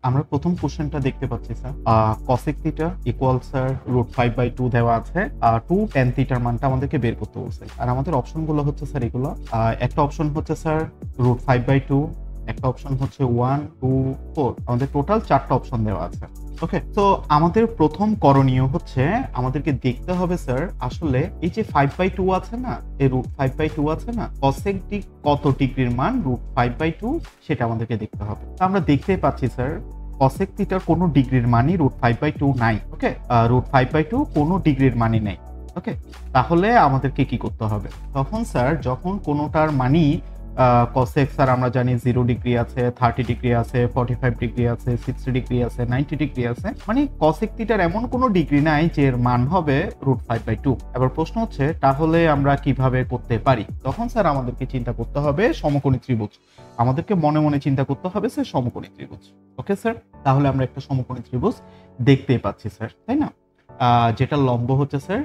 আমরা প্রথম কোশ্চেনটা দেখতে পাচ্ছি sir cosec theta equal sir √5/2 দেওয়া আছে 2 tan থিটার মানটা আমাদেরকে বের করতে বলছে। আর আমাদের অপশনগুলো হচ্ছে স্যার এগুলো একটা অপশন হচ্ছে স্যার √5/2, একটা অপশন হচ্ছে 1 2 4, আমাদের টোটাল 4টা অপশন দেওয়া আছে। ওকে, তো আমাদের প্রথম করণীয় হচ্ছে আমাদেরকে দেখতে হবে স্যার আসলে এই যে 5/2 আছে না, এই √5/2 আছে না, cosec কত ডিগ্রির মান √5/2 সেটা আমাদেরকে দেখতে হবে। তো আমরা দেখতেই পাচ্ছি স্যার cosec থিটার কোনো ডিগ্রির মানই √5/2 নাই। ওকে, √5/2 কোনো ডিগ্রির মানই নাই। ওকে, তাহলে আমাদেরকে কি করতে হবে? তখন স্যার যখন কোনোটার মানই cosec স্যার আমরা জানি 0 ডিগ্রি আছে, 30 ডিগ্রি আছে, 45 ডিগ্রি আছে, 60 ডিগ্রি আছে, 90 ডিগ্রি আছে, মানে cosec থিটার এমন কোনো ডিগ্রি নাই যে এর মান হবে √5/2। এবার প্রশ্ন হচ্ছে তাহলে আমরা কিভাবে করতে পারি? তখন স্যার আমাদেরকে চিন্তা করতে হবে সমকোণী ত্রিভুজ। আমাদেরকে মনে মনে চিন্তা করতে হবে স্যার সমকোণী ত্রিভুজ। ওকে স্যার, তাহলে আমরা একটা সমকোণী ত্রিভুজ দেখতেই পাচ্ছি স্যার, তাই না? যেটা লম্ব হচ্ছে স্যার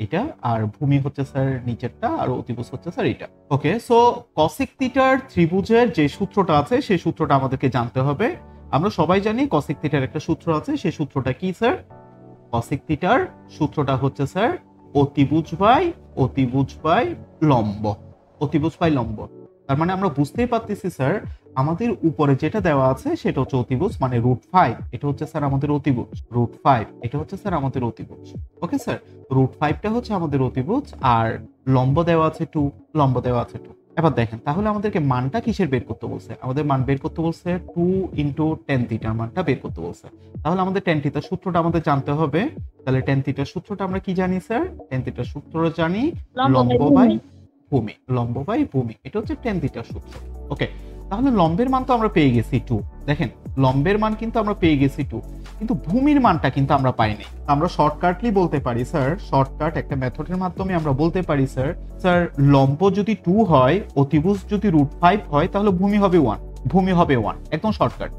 এটা, আর ভূমি হচ্ছে স্যার নিচেরটা, আর অতিভুজ হচ্ছে স্যার এটা। ওকে, সো cosec থিটার ত্রিভুজের যে সূত্রটা আছে সেই সূত্রটা আমাদেরকে জানতে হবে। আমরা সবাই জানি cosec থিটার একটা সূত্র আছে, সেই সূত্রটা কি স্যার? cosec থিটার সূত্রটা হচ্ছে স্যার অতিভুজ বাই লম্ব, অতিভুজ বাই লম্ব। তার মানে আমরা বুঝতেই পারতেছি স্যার আমাদের উপরে যেটা দেওয়া আছে সেটা হচ্ছে অতিভুজ, মানে √5 এটা হচ্ছে স্যার আমাদের অতিভুজ, √5 এটা হচ্ছে স্যার আমাদের অতিভুজ। ওকে স্যার, √5টা হচ্ছে আমাদের অতিভুজ, আর লম্ব দেওয়া আছে 2, লম্ব দেওয়া আছে 2। এবার দেখেন তাহলে আমাদেরকে মানটা কিসের বের করতে বলছে? আমাদের মান বের করতে বলছে 2 × tan থিটার মানটা বের করতে বলছে। তাহলে আমাদের tan থিটার সূত্রটা আমাদের জানতে হবে। তাহলে tan থিটার সূত্রটা আমরা কি জানি স্যার? tan থিটার সূত্র জানি লম্ব বাই ভূমি, লম্ব বাই ভূমি, এটা হচ্ছে tan থিটার সূত্র। ওকে, তাহলে লম্বের মান তো আমরা পেয়ে গেছি 2। দেখেন লম্বের মান কিন্তু আমরা পেয়ে গেছি 2, কিন্তু ভূমির মানটা কিন্তু আমরা পাইনি। আমরা শর্টকাটলি বলতে পারি স্যার, শর্টকাট একটা মেথডের মাধ্যমে আমরা বলতে পারি স্যার লম্ব যদি 2 হয়, অতিভুজ যদি √5 হয়, তাহলে ভূমি হবে 1, ভূমি হবে 1, একদম শর্টকাট।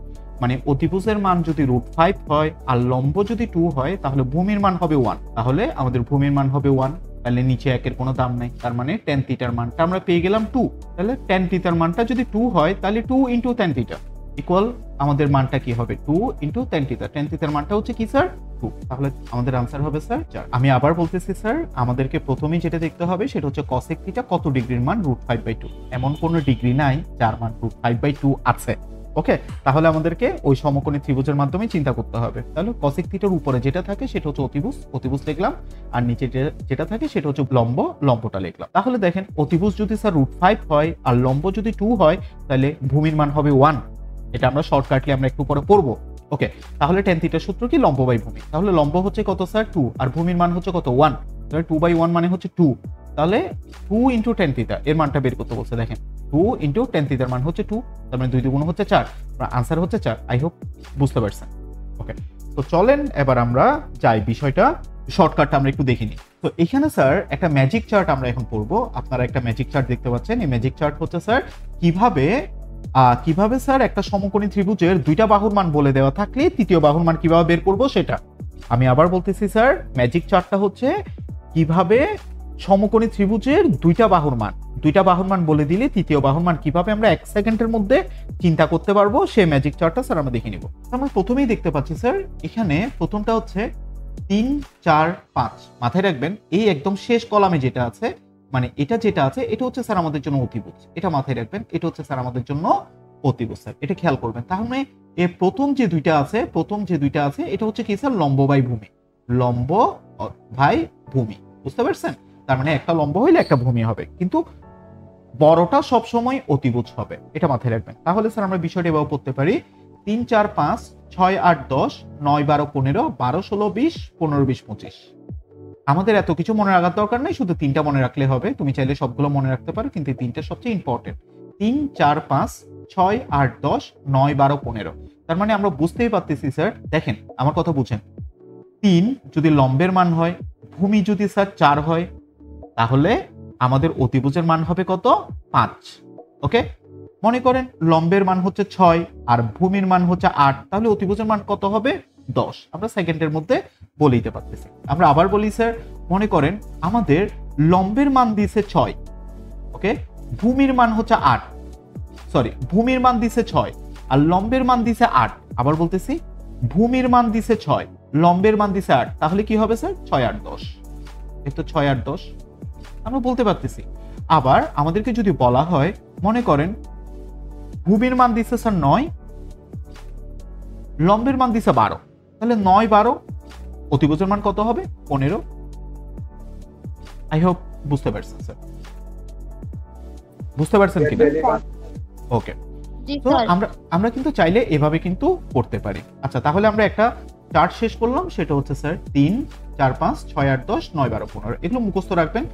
মানে অতিভুজের মান যদি √5 হয় আর লম্ব যদি 2 হয়, তাহলে ভূমির মান হবে 1, তাহলে আমাদের ভূমির মান হবে 1। তাহলে নিচে একের কোনো দাম নাই, তার মানে tan থিটার মানটা আমরা পেয়ে গেলাম 2। তাহলে tan থিটার মানটা যদি 2 হয়, তাহলে 2 × tan থিটা ইকুয়াল আমাদের মানটা কি হবে? 2 × tan থিটা। tan থিটার মানটা হচ্ছে কি স্যার? 2। তাহলে আমাদের आंसर হবে স্যার 4। আমি আবার বলতেছি স্যার, আমাদেরকে প্রথমেই যেটা দেখতে হবে সেটা হচ্ছে cosec থিটা কত ডিগ্রির মান √5/2। এমন কোনো ডিগ্রি নাই যার মান √5/2 আছে। ওকে, তাহলে আমাদেরকে ওই সমকোণী ত্রিভুজের মাধ্যমে চিন্তা করতে হবে। তাহলে cosec থিটার উপরে যেটা থাকে সেটা হচ্ছে অতিভুজ, অতিভুজ লিখলাম, আর নিচে যেটা থাকে সেটা হচ্ছে লম্ব, লম্বটা লিখলাম। তাহলে দেখেন অতিভুজ যদি স্যার √5 হয় আর লম্ব যদি 2 হয়, তাহলে ভূমির মান হবে 1। এটা আমরা শর্টকাটলি আমরা একটু পরে পড়বো। ওকে, তাহলে tan থিটার সূত্র কি? লম্ব বাই ভূমি। তাহলে লম্ব হচ্ছে কত স্যার? 2, আর ভূমির মান হচ্ছে কত? 1। তাহলে 2/1 মানে হচ্ছে 2। তাহলে 2 × tan থিটা এর মানটা বের করতে বলছে। দেখেন 2 × tan থিটার মান হচ্ছে 2, তার মানে 2 × 2 হচ্ছে 4। आंसर হচ্ছে 4। আই হোপ বুঝতে পারছেন। ওকে, তো চলেন এবার আমরা যাই বিষয়টা শর্টকাটটা আমরা একটু দেখে নিই। তো এখানে স্যার একটা ম্যাজিক চার্ট আমরা এখন পড়বো। আপনারা একটা ম্যাজিক চার্ট দেখতে পাচ্ছেন। এই ম্যাজিক চার্ট হচ্ছে স্যার কিভাবে স্যার একটা সমকোণী ত্রিভুজের দুইটা বাহুর মান বলে দেওয়া থাকলে তৃতীয় বাহুর মান কিভাবে বের করব সেটা। আমি আবার বলতেছি স্যার, ম্যাজিক চার্টটা হচ্ছে কিভাবে সমকোণী ত্রিভুজের দুইটা বাহুর মান বলে দিলে তৃতীয় বাহুর মান কিভাবে আমরা 1 সেকেন্ডের মধ্যে চিন্তা করতে পারবো সেই ম্যাজিক চার্টটা স্যার আমরা দেখে নিব। আমরা প্রথমেই দেখতে পাচ্ছি স্যার এখানে প্রথমটা হচ্ছে 3 4 5। মাথায় রাখবেন এই একদম শেষ কলামে যেটা আছে, মানে এটা যেটা আছে এটা হচ্ছে স্যার আমাদের জন্য অতিভুজ। এটা মাথায় রাখবেন, এটা হচ্ছে স্যার আমাদের জন্য অতিভুজ স্যার, এটা খেয়াল করবেন। তাহলে এই প্রথম যে দুইটা আছে এটা হচ্ছে কি স্যার? লম্ব বাই ভূমি, লম্ব ভাই ভূমি, বুঝতে পারছেন? তার মানে একটা লম্ব হইলে একটা ভূমি হবে, কিন্তু বড়টা সব সময় অতিভুজ হবে, এটা মাথায় রাখবেন। তাহলে স্যার আমরা বিষয়টা এভাবে পড়তে পারি 3 4 5 6 8 10 9 12 15 12 16 20 15 20 25। আমাদের এত কিছু মনে রাখার দরকার নেই, শুধু 3টা মনে রাখলে হবে। তুমি চাইলে সবগুলো মনে রাখতে পারো, কিন্তু 3টা সবচেয়ে ইম্পর্টেন্ট। 3 4 5 6 8 10 9 12 15। তার মানে আমরা বুঝতেই পারতেছি স্যার, দেখেন আমার কথা বুঝেন, 3 যদি লম্বের মান হয়, ভূমি যদি স্যার 4 হয়, তাহলে আমাদের অতিভুজের মান হবে কত? 5। ওকে, মনে করেন লম্বের মান হচ্ছে 6 আর ভূমির মান হচ্ছে 8, তাহলে অতিভুজের মান কত হবে? 10। আমরা সেকেন্ডের মধ্যে বলে দিতে পারতেছি। আমরা আবার বলি স্যার, মনে করেন আমাদের লম্বের মান দিয়েছে 6, ওকে, ভূমির মান হচ্ছে 8, ভূমির মান দিয়েছে 6 আর লম্বের মান দিছে 8, আবার বলতেছি ভূমির মান দিছে 6, লম্বের মান দিছে 8, তাহলে কি হবে স্যার 6 8 10, এই তো 6 8 10 আমরা বলতে পারতেছি। আবার আমাদেরকে যদি বলা হয় মনে করেন ভূমির মান দিছে স্যার 9, লম্বের মান দিছে 12, তাহলে 9 12 অতিভুজের মান কত হবে 15। আই হোপ বুঝতে পারছেন স্যার, বুঝতে পারছেন কি? ওকে, তো আমরা কিন্তু চাইলে এভাবে কিন্তু করতে পারি। আচ্ছা, তাহলে আমরা একটা চার্ট শেষ করলাম, সেটা হচ্ছে স্যার 3 4 5 6 8 10 9 12 15, এগুলো মুখস্থ রাখবেন।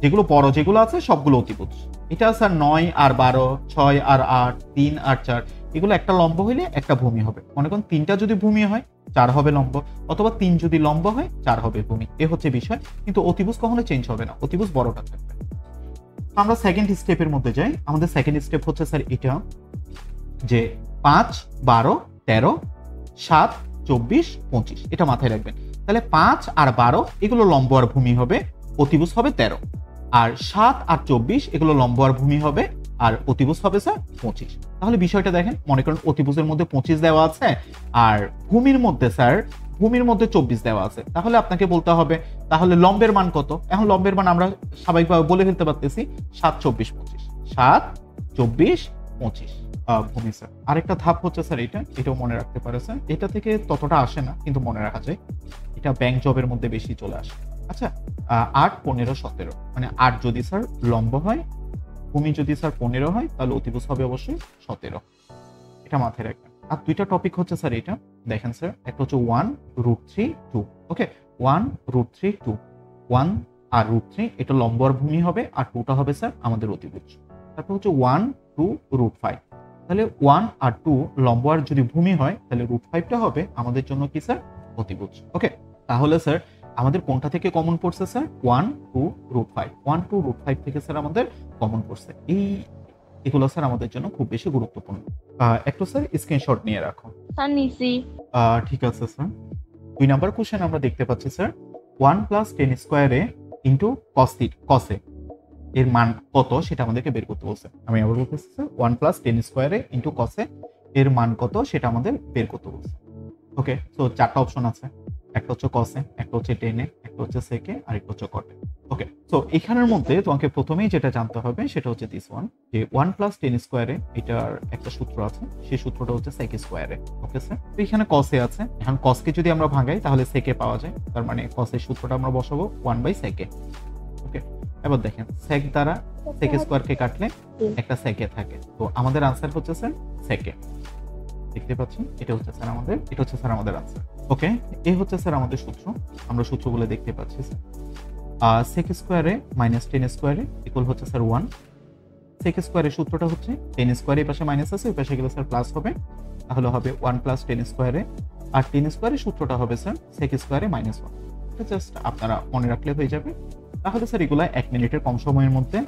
যেগুলো বড় যেগুলো আছে সবগুলো অতিভুজ। এটা স্যার 9 আর 12, 6 আর 8, 3 আর 4, এগুলো একটা লম্ব হইলে একটা ভূমি হবে। মনে করুন 3টা যদি ভূমি হয় 4 হবে লম্ব, অথবা 3 যদি লম্ব হয় 4 হবে ভূমি, এ হচ্ছে বিষয়। কিন্তু অতিভুজ কখনো চেঞ্জ হবে না, অতিভুজ বড়টা থাকবে। আমরা সেকেন্ড স্টেপের মধ্যে যাই। আমাদের সেকেন্ড স্টেপ হচ্ছে স্যার এটা যে 5 12 13 7 24 25, এটা মাথায় রাখবেন। তাহলে 5 আর 12 এগুলো লম্ব আর ভূমি হবে, অতিভুজ হবে 13। আর 7 আর 24 এগুলো লম্ব আর ভূমি হবে, আর অতিভুজ হবে স্যার 25। তাহলে বিষয়টা দেখেন, মনে করেন অতিভুজের মধ্যে 25 দেওয়া আছে, আর ভূমির মধ্যে স্যার ভূমির মধ্যে 24 দেওয়া আছে। তাহলে আপনাকে বলতে হবে তাহলে লম্বের মান কত। এখন লম্বের মান আমরা স্বাভাবিকভাবে বলে ফেলতে পারতেছি 7 24 25, 7 24 25 ভূমি স্যার। আরেকটা ধাপ হচ্ছে স্যার এটাও মনে রাখতে পারে স্যার, এটা থেকে ততটা আসে না কিন্তু মনে রাখা যায়, এটা ব্যাংক জবের মধ্যে বেশি চলে আসে। আচ্ছা, 8 15 17, মানে 8 যদি স্যার লম্ব হয়, ভূমি যদি স্যার 15 হয়, তাহলে অতিভুজ হবে অবশ্যই 17, এটা মাথায় রাখবেন। আর দুইটা টপিক হচ্ছে স্যার এটা দেখেন স্যার, একটা হচ্ছে 1 √3 2, ওকে 1 √3 2, 1 আর √3 এটা লম্ব আর ভূমি হবে, আর 2টা হবে স্যার আমাদের অতিভুজ। তারপর হচ্ছে 1 2 √5, তাহলে 1 আর 2 লম্ব আর যদি ভূমি হয়, তাহলে √5টা হবে আমাদের জন্য কি স্যার অতিভুজ। ওকে, তাহলে স্যার আমাদের কোনটা থেকে কমন পড়ছে স্যার 1 2 √5, 1 2 √5 থেকে স্যার আমাদের কমন পড়ছে। এগুলো স্যার আমাদের জন্য খুব বেশি গুরুত্বপূর্ণ। একটু স্যার স্ক্রিনশট নিয়ে রাখো। ঠিক আছে স্যার। 2 নাম্বার কোশ্চেন আমরা দেখতে পাচ্ছি স্যার 1 + 10 স্কয়ারে ইনটু cos এ এর মান কত সেটা আমাদেরকে বের করতে বলছে। আমি আবার বলতেছি স্যার 1 + 10 স্কয়ারে ইনটু cos এ এর মান কত সেটা আমাদের বের করতে বলছে। ওকে, সো চারটা অপশন আছে, একটা হচ্ছে cos এ, একটা হচ্ছে tan এ, একটা হচ্ছে sec এ, আর একটা হচ্ছে cot এ। ওকে, সো এখানের মধ্যে তোমাকে প্রথমেই যেটা জানতে হবে সেটা হচ্ছে দিস ওয়ান, যে 1 + 10 স্কয়ারে এটার একটা সূত্র আছে, সেই সূত্রটা হচ্ছে sec স্কয়ারে। ওকে স্যার, তো এখানে cos এ আছে, এখন cos কে যদি আমরা ভাঙাই তাহলে sec এ পাওয়া যায়, তার মানে cos এর সূত্রটা আমরা বসাবো 1/sec এ। ওকে, এবার দেখেন sec দ্বারা sec স্কয়ার কে কাটলে একটা sec এ থাকে, তো আমাদের আনসার হচ্ছে স্যার sec এ। দেখতে পাচ্ছেন এটা হচ্ছে স্যার আমাদের আনসার। ওকে, এই হচ্ছে স্যার আমাদের সূত্র, আমরা সূত্রগুলো দেখতে পাচ্ছি স্যার। sec স্কয়ারে -10 স্কয়ারে ইকুয়াল হচ্ছে স্যার 1। sec স্কয়ারের সূত্রটা হচ্ছে 10 স্কয়ারে এই পাশে মাইনাস আছে, ওই পাশে গেলে স্যার প্লাস হবে, তাহলে হবে 1 + 10 স্কয়ারে, আর 10 স্কয়ারের সূত্রটা হবে স্যার sec স্কয়ারে -1। এটা জাস্ট আপনারা মনে রাখলে হয়ে যাবে। তাহলে স্যার এগুলা 1 মিনিটের কম সময়ের মধ্যে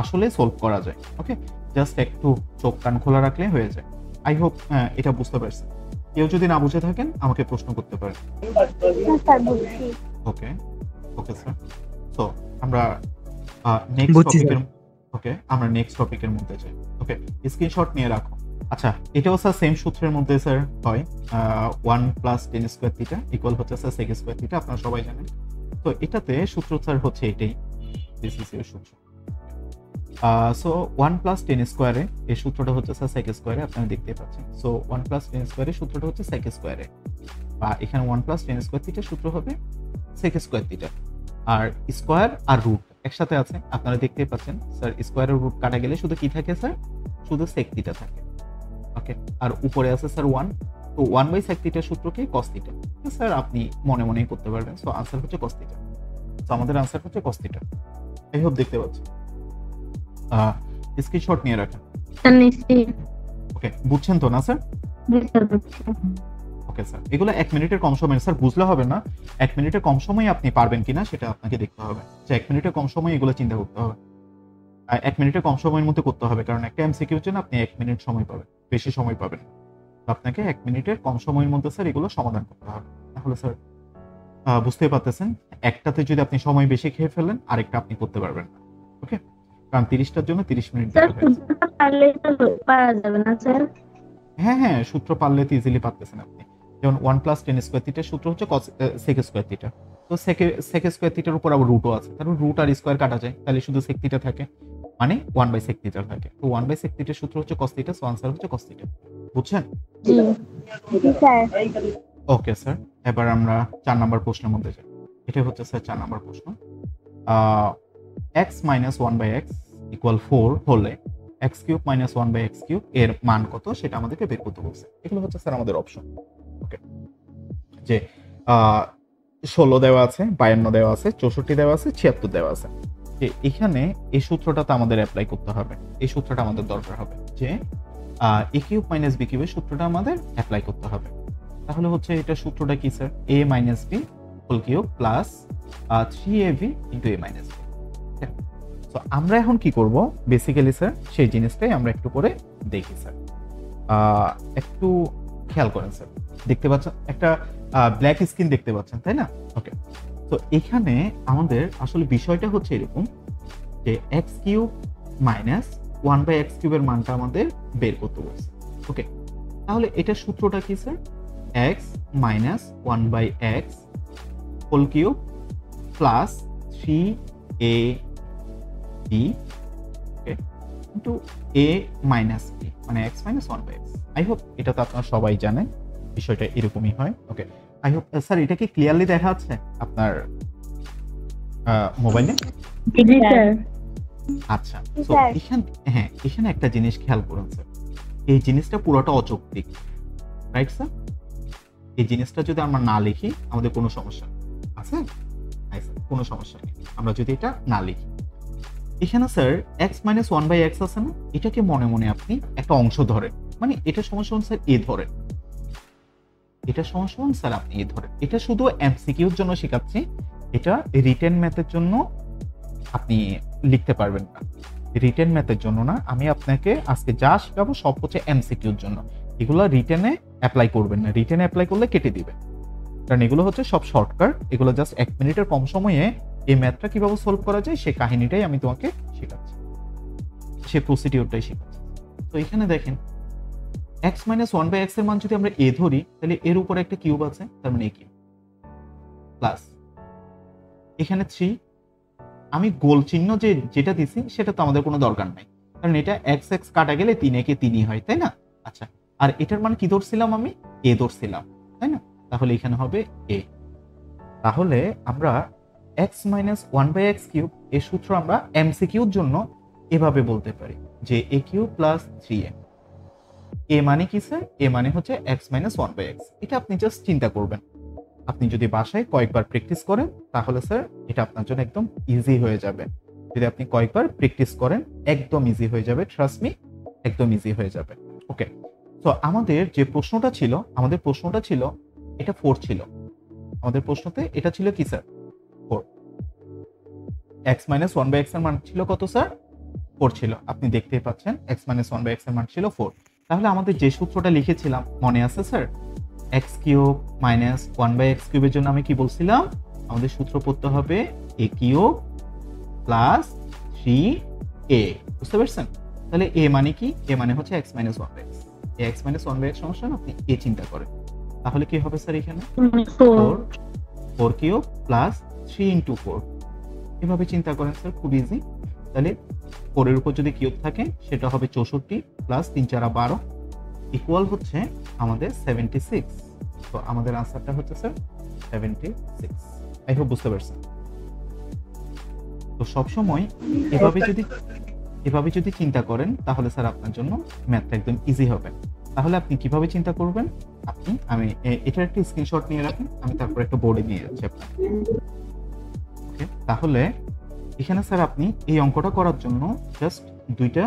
আসলে সলভ করা যায়। ওকে, জাস্ট একটু চোখ কান খোলা রাখলে হয়ে যায়। আই হোপ এটা বুঝতে পারছেন। কেউ যদি না বুঝে থাকেন আমাকে প্রশ্ন করতে পারেন। ওকে ওকে স্যার, সো আমরা নেক্সট টপিকের মধ্যে যাই। ওকে, স্ক্রিনশট নিয়ে রাখো। আচ্ছা, এটাও স্যার সেম সূত্রের মধ্যে স্যার হয়, 1 + 10 স্কয়ার থিটা ইকুয়াল হচ্ছে স্যার sec স্কয়ার থিটা, আপনারা সবাই জানেন। তো এটাতে সূত্র স্যার হচ্ছে এটাই, দিস ইজ এর সূত্র। সো 1 + 10 স্কয়ারে এই সূত্রটা হচ্ছে স্যার sec স্কয়ারে, আপনারা দেখতে পাচ্ছেন। সো 1 + 10 স্কয়ারে সূত্রটা হচ্ছে sec স্কয়ারে, বা এখানে 1 + 10 স্কয়ার থিটা সূত্র হবে sec স্কয়ার থিটা। আর স্কয়ার আর রুট একসাথে আছে, আপনারা দেখতে পাচ্ছেন স্যার স্কয়ার আর রুট কাটা গেলে শুধু কি থাকে স্যার, শুধু sec থিটা থাকে। ওকে, আর উপরে আছে স্যার 1, তো 1/sec থিটার সূত্র কি cos থিটা। স্যার আপনি মনে মনেই করতে পারবেন। সো আনসার হচ্ছে cos থিটা। সো আমাদের আনসার হচ্ছে cos থিটা। আই হোপ দেখতে পাচ্ছেন। স্ক্রিনশট নিয়ে রাখেন। ওকে, বুঝছেন তো না স্যার? ওকে স্যার, এগুলো 1 মিনিটের কম সময় স্যার, বুঝলে হবে না। 1 মিনিটের কম সময়ে আপনি পারবেন কিনা সেটা আপনাকে দেখতে হবে, যে 1 মিনিটের কম সময়ে এগুলো চিন্তা করতে হবে। 1 মিনিটের কম সময়ের মধ্যে করতে হবে, কারণ একটা এমসিকিউর জন্য আপনি 1 মিনিট সময় পাবেন, বেশি সময় পাবেন। তো আপনাকে 1 মিনিটের কম সময়ের মধ্যে স্যার এগুলো সমাধান করতে হবে। তাহলে স্যার বুঝতেই পারতেছেন, একটাতে যদি আপনি সময় বেশি খেয়ে ফেলেন আরেকটা আপনি করতে পারবেন না। ওকে, কারণ 30টার জন্য 30 মিনিট দিতে হবে। হ্যাঁ হ্যাঁ, সূত্র পারলে তো ইজিলি পারতেছেন আপনি। যেমন 1 + tan স্কয়ার থিটার সূত্র হচ্ছে sec স্কয়ার থিটা। তো sec স্কয়ার থিটার উপর আবার রুটও আছে, তাহলে রুট আর স্কয়ার কাটা যায়, তাহলে শুধু sec থিটা থাকে, মানে 1/sec থিটা থাকে। তো 1/sec থিটার সূত্র হচ্ছে cos থিটা, সো आंसर হচ্ছে cos থিটা। বুঝছেন? জি স্যার। ওকে স্যার, এবার আমরা 4 নাম্বার প্রশ্নের মধ্যে যাই। এটা হচ্ছে স্যার 4 নাম্বার প্রশ্ন। x - 1/x = 4 হলে x³ - 1/x³ এর মান কত সেটা আমাদেরকে বের করতে বলছে। এগুলো হচ্ছে স্যার আমাদের অপশন। ওকে, যে 16 দেওয়া আছে, 52 দেওয়া আছে, 64 দেওয়া আছে, 76 দেওয়া আছে। যে এখানে এই সূত্রটা তো আমাদের অ্যাপ্লাই করতে হবে, এই সূত্রটা আমাদের দরকার হবে যে a³ - b³ এর সূত্রটা আমাদের অ্যাপ্লাই করতে হবে। তাহলে হচ্ছে এটা সূত্রটা কি sir? a - b whole cube plus 3ab into a - b। So আমরা এখন কি করব বেসিক্যালি স্যার, সেই জিনিসটাই আমরা একটু করে দেখি স্যার। একটু খেয়াল করেন স্যার, দেখতে পাচ্ছেন একটা ব্ল্যাক স্ক্রিন দেখতে পাচ্ছেন, তাই না? ওকে, তো এখানে আমাদের আসলে বিষয়টা হচ্ছে এরকম যে x³ - 1/x³ এর মানটা আমাদের বের করতে বলছে। ওকে, তাহলে এটার সূত্রটা কি sir? x - 1/x whole cube plus 3ab okay into a minus b, মানে x - 1/x। আই হোপ এটা তো আপনারা সবাই জানেন, বিষয়টা এরকমই হয়। ওকে, আই হোপ স্যার এটা কি ক্লিয়ারলি দেখা যাচ্ছে আপনার মোবাইলে? জি স্যার। আচ্ছা, তো এখানে একটা জিনিস খেয়াল করুন স্যার, এই জিনিসটা পুরোটা অযৌক্তিক, রাইট স্যার? এই জিনিসটা যদি আমরা না লিখি আমাদের কোনো সমস্যা আছে? নাই স্যার, কোনো সমস্যা নেই আমরা যদি এটা না লিখি। এখানে স্যার x - 1/x আছে না, এটাকে মনে মনে আপনি একটা অংশ ধরেন, মানে এটা সমান স্যার a ধরেন, এটা সমান স্যার আপনি a ধরেন। এটা শুধু এমসিকিউর জন্য শেখাচ্ছি, এটা রিটেন ম্যাথের জন্য আপনি লিখতে পারবেন না, রিটেন ম্যাথের জন্য না। আমি আপনাকে আজকে যা শেখাবো সব হচ্ছে এমসিকিউর জন্য, এগুলো রিটেনে অ্যাপ্লাই করবেন না, রিটেনে অ্যাপ্লাই করলে কেটে দিবেন, কারণ এগুলো হচ্ছে সব শর্টকাট, এগুলো জাস্ট 1 মিনিটের কম সময়ে এই ম্যাথটা কিভাবে সলভ করা যায় সেই কাহিনীটাই আমি তোমাকে শেখাচ্ছি, সেই প্রসিডিউরটাই শেখাচ্ছি। তো এখানে দেখেন x - 1/x এর মান যদি আমরা a ধরি, তাহলে এর উপরে একটা কিউব আছে, তার মানে a কিউব প্লাস এখানে 3, আমি গোল চিহ্ন যেটা দিছি সেটা তো আমাদের কোনো দরকার নাই, কারণ এটা x x কাটা গেলে 3 কে 3ই হয়, তাই না? আচ্ছা, আর এটার মান কি ধরছিলাম আমি? a ধরছিলাম, তাই না? তাহলে এখানে হবে a। তাহলে আমরা x - 1/x³ এর সূত্র আমরা এমসিকিউর জন্য এভাবে বলতে পারি যে a³ প্লাস 3a। a মানে কি স্যার? a মানে হচ্ছে x - 1/x। এটা আপনি জাস্ট চিন্তা করবেন, আপনি যদি বাসায় কয়েকবার প্র্যাকটিস করেন তাহলে স্যার এটা আপনার জন্য একদম ইজি হয়ে যাবে। যদি আপনি কয়েকবার প্র্যাকটিস করেন একদম ইজি হয়ে যাবে, ট্রাস্ট মি, একদম ইজি হয়ে যাবে। ওকে, তো আমাদের যে প্রশ্নটা ছিল এটা 4 ছিল। আমাদের প্রশ্নতে এটা ছিল কি স্যার? 4। x - 1/x এর মান ছিল কত স্যার? 4 ছিল। আপনি দেখতেই পাচ্ছেন x - 1/x এর মান ছিল 4। তাহলে আমাদের যে সূত্রটা লিখেছিলাম মনে আছে স্যার? x³ - 1/x³ এর জন্য আমি কি বলছিলাম? আমাদের সূত্র পড়তে হবে a³ প্লাস 3a। বুঝতে পারছেন? তাহলে a মানে কি? a মানে হচ্ছে x - 1/x। এই x - 1/x সমস্যা না, আপনি a চিন্তা করেন। তাহলে কি হবে স্যার এখানে? 4³ প্লাস 3 ইনটু 4। এভাবে চিন্তা করেন স্যার, খুব ইজি। তাহলে 4 এর উপর যদি কিউব থাকে সেটা হবে 64 প্লাস 3 4 12 ইকুয়াল হচ্ছে আমাদের 76। তো আমাদের আনসারটা হচ্ছে স্যার 76। আই হোপ বুঝতে পারছেন। তো সবসময় এভাবে যদি চিন্তা করেন তাহলে স্যার আপনার জন্য ম্যাথটা একদম ইজি হবে। তাহলে আপনি কিভাবে চিন্তা করবেন? আমি এটার একটা স্ক্রিনশট নিয়ে রাখেন, আমি তারপর একটা বোর্ডে নিয়ে যাচ্ছি আপনাকে। ওকে, তাহলে এখানে স্যার আপনি এই অঙ্কটা করার জন্য জাস্ট দুইটা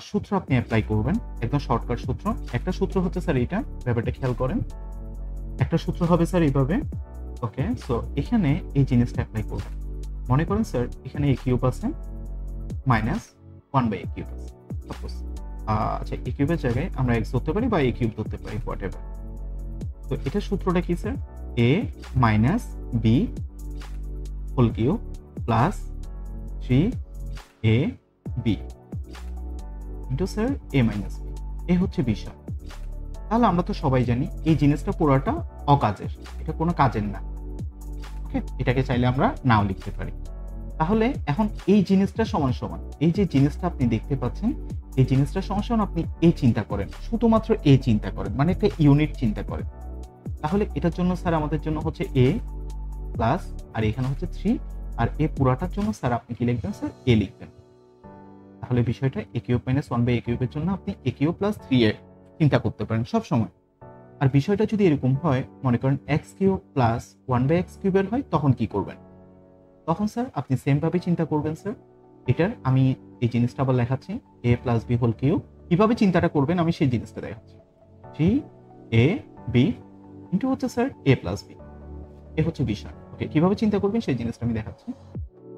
সূত্র আপনি অ্যাপ্লাই করবেন, একদম শর্টকাট সূত্র। একটা সূত্র হচ্ছে স্যার এইটা, ব্যাপারটা খেয়াল করেন। একটা সূত্র হবে স্যার এইভাবে। ওকে, সো এখানে এই জিনিসটা অ্যাপ্লাই করবেন। মনে করেন স্যার এখানে a কিউব আছে মাইনাস 1/a³ আছে সাপোজ। আচ্ছা, a কিউবের জায়গায় আমরা x ধরতে পারি বা a কিউব ধরতে পারি, হোয়াটএভার। তো এটার সূত্রটা কি sir? a minus b whole cube plus 3ab into sir a minus b। এই হচ্ছে বিষয়। তাহলে আমরা তো সবাই জানি এই জিনিসটা পুরোটা অকাজের, এটা কোনো কাজের না। ওকে, এটাকে চাইলে আমরা নাও লিখতে পারি। তাহলে এখন এই জিনিসটা সমান সমান, এই যে জিনিসটা আপনি দেখতে পাচ্ছেন, এই জিনিসটা সমান সমান আপনি এ চিন্তা করেন, শুধুমাত্র এ চিন্তা করেন, মানে একটা ইউনিট চিন্তা করেন। তাহলে এটার জন্য স্যার আমাদের জন্য হচ্ছে এ প্লাস, আর এখানে হচ্ছে 3, আর এ পুরাটার জন্য স্যার আপনি কি লিখবেন স্যার? এ লিখবেন। তাহলে বিষয়টা a কিউব মাইনাস 1/a কিউবের জন্য আপনি a কিউব প্লাস 3a চিন্তা করতে পারেন সব সময়। আর বিষয়টা যদি এরকম হয়, মনে করেন x কিউব প্লাস 1/x কিউবের হয়, তখন কি করবেন? তখন স্যার আপনি সেম ভাবে চিন্তা করবেন স্যার। এটার আমি এই জিনিসটা আবার লেখাচ্ছি, a plus b whole cube. কিভাবে চিন্তাটা করবেন আমি সেই জিনিসটা দেখাচ্ছি। 3ab ইন্টু হচ্ছে স্যার a প্লাস b, এ হচ্ছে বিষয়। ওকে, কিভাবে চিন্তা করবেন সেই জিনিসটা আমি দেখাচ্ছি।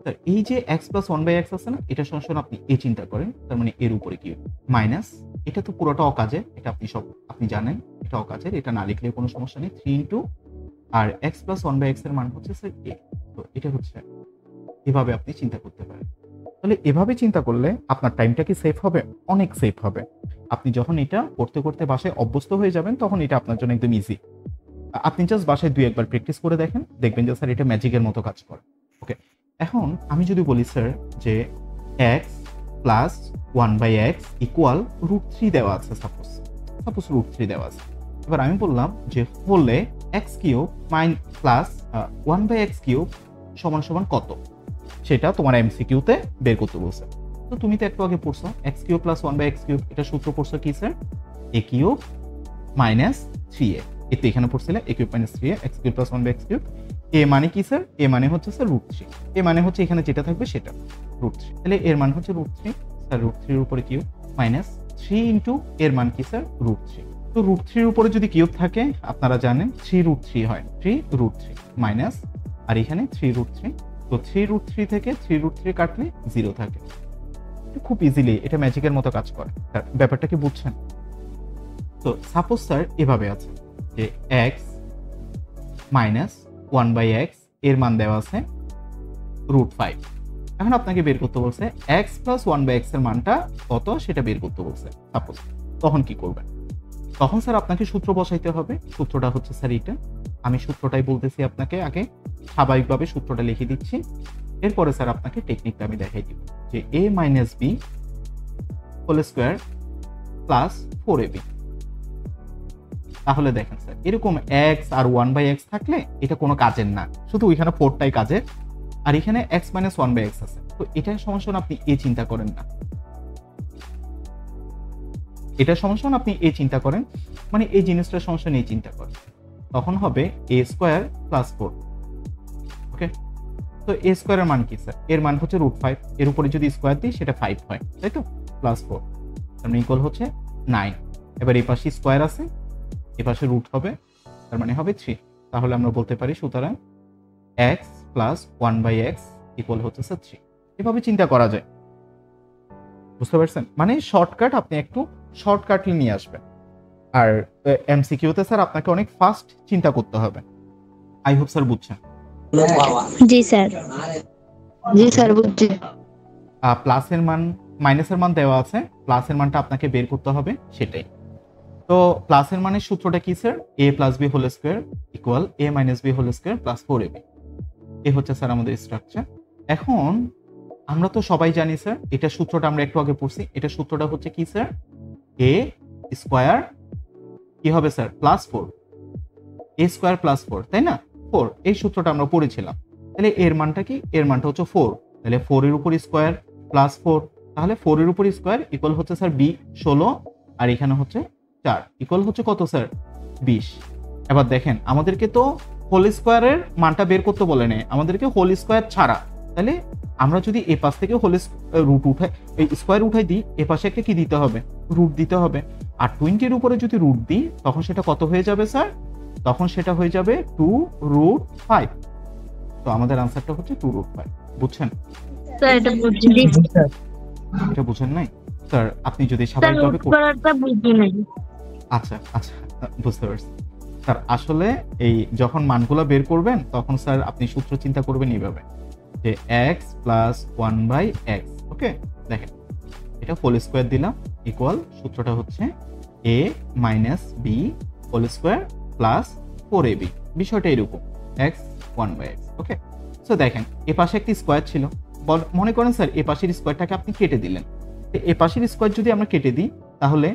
স্যার এই যে x প্লাস 1/x আছে না, এটা সমান আপনি a চিন্তা করেন, তার মানে এর উপরে কিউব মাইনাস, এটা তো পুরোটা অকাজের, এটা আপনি জানেন এটা অকাজের, এটা না লিখলে কোনো সমস্যা নেই। 3 ইন্টু আর x প্লাস 1/x এর মান হচ্ছে স্যার a। তো এটা হচ্ছে, এভাবে আপনি চিন্তা করতে পারেন। তাহলে এভাবে চিন্তা করলে আপনার টাইমটা কি সেভ হবে? অনেক সেভ হবে। আপনি যখন এটা করতে করতে বাসায় অভ্যস্ত হয়ে যাবেন, তখন এটা আপনার জন্য একদম ইজি। আপনি জাস্ট বাসায় 2-1 বার প্র্যাকটিস করে দেখেন, দেখবেন যে স্যার এটা ম্যাজিকের মতো কাজ করে। ওকে, এখন আমি যদি বলি স্যার যে x প্লাস 1/x ইকুয়াল √3 দেওয়া আছে, সাপোজ √3 দেওয়া আছে। এবার আমি বললাম যে হলে x cube plus 1/x cube সমান সমান কত, সেটা তোমার এমসিকিউতে বের করতে বলছে। তো তুমি তো একটু আগে পড়ছো x cube plus 1/x cube, এটা সূত্র পড়ছো কি sir? a cube minus 3a। এতে এখানে পড়ছিলে a cube minus 3a, x cube plus 1/x cube. a মানে কি স্যার? a মানে হচ্ছে স্যার √3। a মানে হচ্ছে এখানে যেটা থাকবে সেটা √3। তাহলে এর মান হচ্ছে √3, স্যার √3 এর উপরে কিউব মাইনাস 3 ইনটু এর মান কি স্যার? √3। তো √3 এর উপরে যদি কিউব থাকে, আপনারা জানেন 3√3 হয়, 3√3 মাইনাস, আর এখানে 3√3। তো 3√3 থেকে 3√3 কাটলে 0 থাকে। খুব ইজিলি এটা ম্যাজিকের মতো কাজ করে। ব্যাপারটা কি বুঝছেন? তো সাপোজ স্যার এভাবে আছে যে x মাইনাস 1/x এর মান দেওয়া আছে √5। এখন আপনাকে বের করতে বলছে x প্লাস 1/x এর মানটা কত, সেটা বের করতে বলছে সাপোজ। তখন কি করবেন? তখন স্যার আপনাকে সূত্র বসাইতে হবে। সূত্রটা হচ্ছে স্যার এটা, আমি সূত্রটাই বলতেছি আপনাকে, আগে স্বাভাবিকভাবে সূত্রটা লিখে দিচ্ছি, এরপরে স্যার আপনাকে টেকনিকটা আমি দেখাই দিব যে a minus b whole square plus 4ab। তাহলে দেখেন স্যার এরকম x আর 1/x থাকলে এটা কোনো কাজের না, শুধু ওইখানে 4টাই কাজের, আর এখানে x মাইনাস 1/x আছে। তো এটা সমান আপনি a চিন্তা করেন না, এটা সমান আপনি a চিন্তা করেন, মানে এই জিনিসটা সমান a চিন্তা করেন, তখন হবে a স্কোয়ার প্লাস 4। ওকে, তো a স্কোয়ারের মান কি স্যার? এর মান হচ্ছে √5, এর উপরে যদি স্কোয়ার দিই সেটা 5 হয়, তাই তো? প্লাস 4 তার মানে ইকুয়াল হচ্ছে 9। এবার এই পাশে স্কোয়ার আছে, এ পাশে রুট হবে, তার মানে হবে 3। তাহলে আমরা বলতে পারি সুতরাং x প্লাস 1/x ইকুয়াল হচ্ছে 3। এভাবে চিন্তা করা যায়, বুঝতে পারছেন? মানে শর্টকাট, আপনি একটু শর্টকাটলি নিয়ে আসবেন। আর এমসিকিউতে স্যার আপনাকে অনেক ফাস্ট চিন্তা করতে হবে। আই হোপ স্যার বুঝছেন। জি স্যার। জি স্যার বুঝছি। প্লাসের মান মাইনাসের মান দেওয়া আছে, প্লাসের মানটা আপনাকে বের করতে হবে, সেটাই। তো প্লাসের মানের সূত্রটা কি sir? a plus b whole square equal a minus b whole square plus 4ab। এ হচ্ছে স্যার আমাদের স্ট্রাকচার। এখন আমরা তো সবাই জানি স্যার, এটা সূত্রটা আমরা একটু আগে পড়ছি, এটা সূত্রটা হচ্ছে কি স্যার? a স্কোয়ার কি হবে sir? Plus 4, a square plus 4, তাই না? 4, এই সূত্রটা আমরা পড়েছিলাম। তাহলে এর মানটা কি? এর মানটা হচ্ছে 4। তাহলে 4 এর উপর স্কোয়ার প্লাস 4, তাহলে 4 এর উপর স্কোয়ার ইকুয়াল হচ্ছে স্যার b 16, আর এখানে হচ্ছে 4 ইকুয়াল হচ্ছে কত স্যার? 20। এবার দেখেন আমাদেরকে তো হোল স্কোয়ারের মানটা বের করতে বলে নেই, আমাদেরকে হোল স্কোয়ার ছাড়া। তাহলে আমরা যদি এ পাশ থেকে হোল রুট উঠাই, এই স্কোয়ার উঠাই দিই, এ পাশে একটা কি দিতে হবে? রুট দিতে হবে। আর 20 এর উপরে যদি রুট দিই, তখন সেটা কত হয়ে যাবে স্যার? তখন সেটা হয়ে যাবে 2√5। তো আমাদের আনসারটা হচ্ছে 2√5। বুঝছেন? স্যার এটা বুঝছি। এটা বুঝেন নাই স্যার? আপনি যদি স্বাভাবিকভাবে বুঝি নাই। আচ্ছা আচ্ছা, বুঝতে পারছি স্যার। আসলে এই যখন মানগুলো বের করবেন, তখন স্যার আপনি সূত্র চিন্তা করবেন এইভাবে যে x প্লাস 1/x। ওকে, দেখেন এটা হোল স্কোয়ার দিলাম ইকুয়াল, সূত্রটা হচ্ছে a minus B whole square plus 4ab। বিষয়টা এরকম x 1/x। ওকে, সো দেখেন এ পাশে একটি স্কোয়ার ছিল, মনে করেন স্যার এ পাশের স্কোয়ারটাকে আপনি কেটে দিলেন। এ পাশের স্কোয়ার যদি আমরা কেটে দিই তাহলে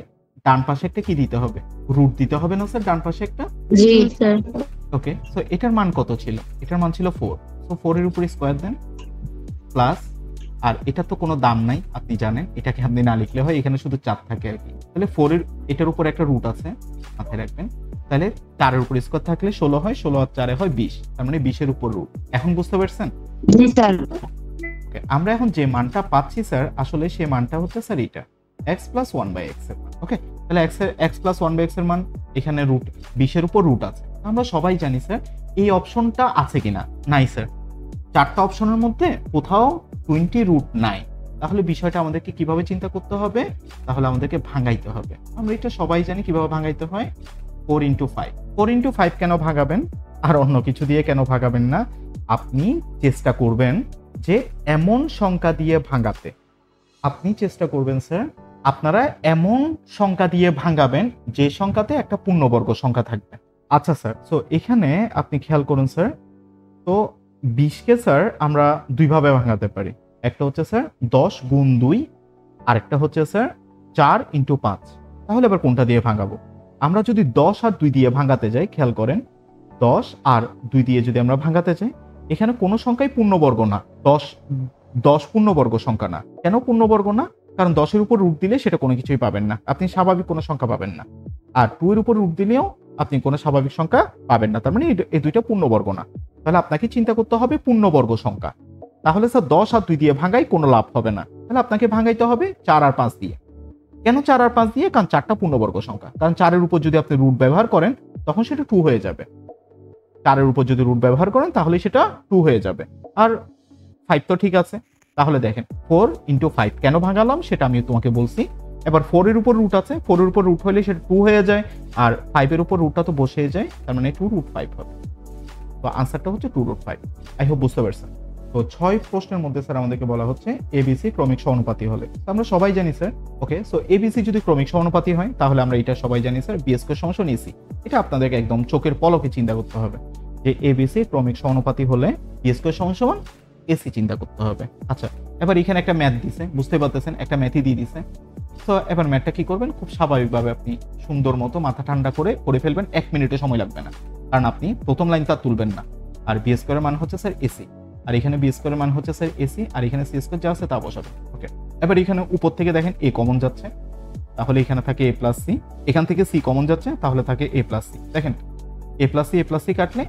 ডান পাশে একটা কি দিতে হবে, রুট দিতে হবে না স্যার ডান পাশে একটা? জি স্যার। ওকে, সো এটার মান কত ছিল? এটার মান ছিল 4। সো 4 এর উপর স্কোয়ার দেন প্লাস, আর এটা তো কোনো দাম নাই আপনি জানেন, এটাকে আপনি না লিখলে হয়, এখানে শুধু 4 থাকে আর কি। তাহলে 4 এর এটার উপর একটা রুট আছে, মাথায় রাখবেন। তাহলে 4 এর উপর স্কোয়ার থাকলে 16 হয়, 16 আর 4 হয় 20, তার মানে 20 এর উপর রুট। এখন বুঝতে পারছেন? জি স্যার। ওকে, আমরা এখন যে মানটা পাচ্ছি স্যার, আসলে সেই মানটা হচ্ছে স্যার এটা x প্লাস 1/x এর মান। ওকে, তাহলে x প্লাস 1/x এর মান এখানে রুট 20 এর উপর রুট আছে। আমরা সবাই জানি স্যার এই অপশনটা আছে কিনা, নাই স্যার। 4টা অপশনের মধ্যে কোথাও 20 রুট নাই। তাহলে বিষয়টা আমাদেরকে কিভাবে চিন্তা করতে হবে? তাহলে আমাদেরকে ভাঙাইতে হবে। আমরা এটা সবাই জানি কিভাবে ভাঙাইতে হয়, 4 × 5। 4 × 5 কেন ভাগাবেন আর অন্য কিছু দিয়ে কেন ভাগাবেন না? আপনি চেষ্টা করবেন যে এমন সংখ্যা দিয়ে ভাঙাতে, আপনি চেষ্টা করবেন স্যার আপনারা এমন সংখ্যা দিয়ে ভাঙাবেন যে সংখ্যাতে একটা পূর্ণবর্গ সংখ্যা থাকবে। আচ্ছা স্যার, সো এখানে আপনি খেয়াল করুন স্যার, তো 20কে স্যার আমরা দুইভাবে ভাঙাতে পারি। একটা হচ্ছে স্যার 10 গুণ 2, আরেকটা হচ্ছে স্যার 4 × 5। তাহলে এবার কোনটা দিয়ে ভাঙাবো? আমরা যদি 10 আর 2 দিয়ে ভাঙাতে যাই, খেয়াল করেন 10 আর 2 দিয়ে যদি আমরা ভাঙাতে যাই, এখানে কোনো সংখ্যাই পূর্ণবর্গ না। 10 পূর্ণবর্গ সংখ্যা না। কেন পূর্ণবর্গ না? কারণ 10 এর উপর রুট দিলে সেটা কোনো কিছুই পাবেন না, আপনি স্বাভাবিক কোনো সংখ্যা পাবেন না। আর 2 এর উপর রুট দিলেও আপনি কোনো স্বাভাবিক সংখ্যা পাবেন না, তার মানে এই দুইটা পূর্ণবর্গ না। তাহলে আপনাকে চিন্তা করতে হবে পূর্ণবর্গ সংখ্যা। তাহলে স্যার 10 আর 2 দিয়ে ভাঙাই কোনো লাভ হবে না, তাহলে আপনাকে ভাঙাইতে হবে 4 আর 5 দিয়ে। কেন 4 আর 5 দিয়ে? কারণ 4টা পূর্ণবর্গ সংখ্যা, কারণ 4 এর উপর যদি আপনি রুট ব্যবহার করেন তখন সেটা 2 হয়ে যাবে। 4 এর উপর যদি রুট ব্যবহার করেন তাহলে সেটা 2 হয়ে যাবে। আর 5 তো ঠিক আছে। তাহলে দেখেন 4 × 5 কেন ভাঙালাম সেটা আমি তোমাকে বলছি। এবার 4 এর উপর রুট আছে, 4 এর উপর রুট হলে সেটা 2 হয়ে যায়, আর 5 এর উপর রুটটা তো বসে যায়, তার মানে 2√5 হবে। তো আনসারটা হচ্ছে 2√5। আই হোপ বুঝতে পারছেন। তো 6 প্রশ্নের মধ্যে স্যার আমাদেরকে বলা হচ্ছে এবিসি ক্রমিক সমানুপাতি হলে। তো আমরা সবাই জানি স্যার, ওকে, সো এবিসি যদি ক্রমিক সমানুপাতি হয় তাহলে আমরা এটা সবাই জানি স্যার বি স্কয়ার সমান এসি। এটা আপনাদেরকে একদম চোখের পলকে চিন্তা করতে হবে যে এবিসি ক্রমিক সমানুপাতি হলে বি স্কয়ার সমান এসি চিন্তা করতে হবে। আচ্ছা, এবার এখানে একটা ম্যাথ দিছে, বুঝতে পারতেছেন একটা ম্যাথই দিয়ে দিছে। তো এবার ম্যাথটা কি করবেন, খুব স্বাভাবিকভাবে আপনি সুন্দর মতো মাথা ঠান্ডা করে ফেলবেন, 1 মিনিটে সময় লাগবে না, কারণ আপনি প্রথম লাইন তার তুলবেন না। আর বি স্কয়ারের মান হচ্ছে স্যার এসি, আর এখানে বি স্কয়ারের মান হচ্ছে স্যার এসি, আর এখানে সি স্কয়ার যা আছে তা বসাবেন। ওকে, এবার এখানে উপর থেকে দেখেন এ কমন যাচ্ছে, তাহলে এখানে থাকে এ প্লাস সি, এখান থেকে সি কমন যাচ্ছে তাহলে থাকে এ প্লাস সি। দেখেন এ প্লাস সি কাটলে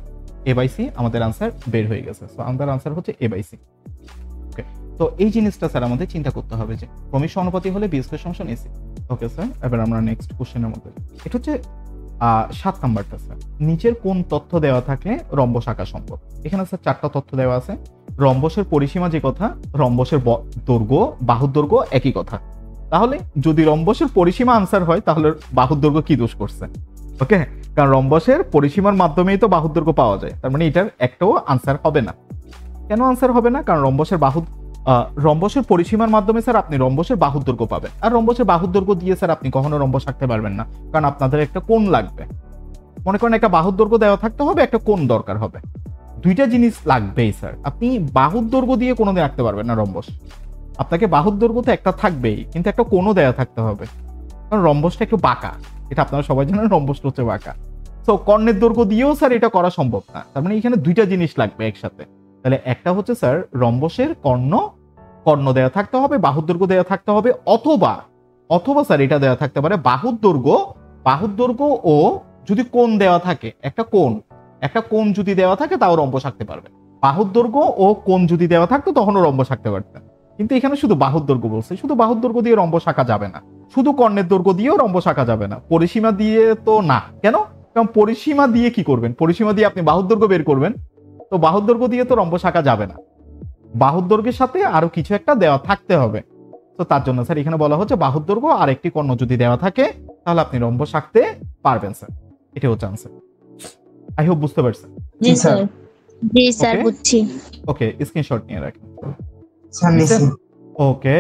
এ বাই সি আমাদের আনসার বের হয়ে গেছে। সো আমাদের আনসার হচ্ছে এ বাই সি। ওকে, তো এই জিনিসটা স্যার আমাদের চিন্তা করতে হবে যে ক্রমিক সমানুপাতি হলে বি স্কয়ার সমান এসি। ওকে স্যার, এবার আমরা নেক্সট কোশ্চেনের মধ্যে, এটা হচ্ছে 7 নাম্বারটা স্যার, নিচের কোন তথ্য দেওয়া থাকলে রম্বস আঁকা সম্ভব? এখানে স্যার 4টা তথ্য দেওয়া আছে। রম্বসের পরিসীমা যে কথা, রম্বসের দৈর্ঘ্য বাহুর দৈর্ঘ্য একই কথা। তাহলে যদি রম্বসের পরিসীমা আনসার হয় তাহলে বাহুর দৈর্ঘ্য কি দোষ করছে? ওকে, কারণ রম্বসের পরিসীমার মাধ্যমেই তো বাহুর দৈর্ঘ্য পাওয়া যায়, তার মানে এটার একটাও আনসার হবে না। কেন আনসার হবে না? কারণ রম্বসের পরিসীমার মাধ্যমে স্যার আপনি রম্বসের বাহুর দৈর্ঘ্য পাবেন, আর রম্বসের বাহুর দৈর্ঘ্য দিয়ে স্যার আপনি কখনো রম্বস আঁকতে পারবেন না, কারণ আপনাদের একটা কোণ লাগবে। মনে করেন একটা বাহুর দৈর্ঘ্য দেওয়া থাকতে হবে, একটা কোণ দরকার হবে, দুইটা জিনিস লাগবেই স্যার। আপনি বাহুর দৈর্ঘ্য দিয়ে কোনোদিন আঁকতে পারবেন না রম্বস, আপনাকে বাহুর দৈর্ঘ্য তো একটা থাকবেই, কিন্তু একটা কোণও দেওয়া থাকতে হবে, কারণ রম্বসটা একটু বাঁকা, এটা আপনারা সবাই জানেন রম্বসটা হচ্ছে বাঁকা। তো কর্ণের দৈর্ঘ্য দিয়েও স্যার এটা করা সম্ভব না, তার মানে এখানে দুইটা জিনিস লাগবে একসাথে। তাহলে একটা হচ্ছে স্যার রম্বসের কর্ণ দেওয়া থাকতে হবে, বাহুর দৈর্ঘ্য দেওয়া থাকতে হবে, অথবা স্যার এটা দেওয়া থাকতে পারে বাহুর দৈর্ঘ্য ও যদি কোণ দেওয়া থাকে, একটা কোণ যদি দেওয়া থাকে তাও রম্বস আঁকতে পারবে। বাহুর দৈর্ঘ্য ও কোণ যদি দেওয়া থাকতো তখনও রম্বস আঁকতে পারতেন, কিন্তু এখানে শুধু বাহুর দৈর্ঘ্য বলছে, শুধু বাহুর দৈর্ঘ্য দিয়ে রম্বস আঁকা যাবে না, শুধু কর্ণের দৈর্ঘ্য দিয়েও রম্বস আঁকা যাবে না, পরিসীমা দিয়ে তো না। কেন? কারণ পরিসীমা দিয়ে কি করবেন? পরিসীমা দিয়ে আপনি বাহুর দৈর্ঘ্য বের করবেন, তো বাহুর দৈর্ঘ্য দিয়ে তো রম্বস আঁকা যাবে না, বাহুর দৈর্ঘ্যের সাথে আরো কিছু একটা দেওয়া থাকতে হবে। তো তার জন্য স্যার এখানে বলা হচ্ছে বাহুর দৈর্ঘ্য আর একটি কর্ণ যদি দেওয়া থাকে তাহলে আপনি রম্বস আঁকতে পারবেন স্যার, এটা হচ্ছে আনসার। আই হোপ বুঝতে পারছেন। জি স্যার। জি স্যার, বুঝছি। ওকে, স্ক্রিনশট নিয়ে রাখেন। স্যার নিছি। ওকে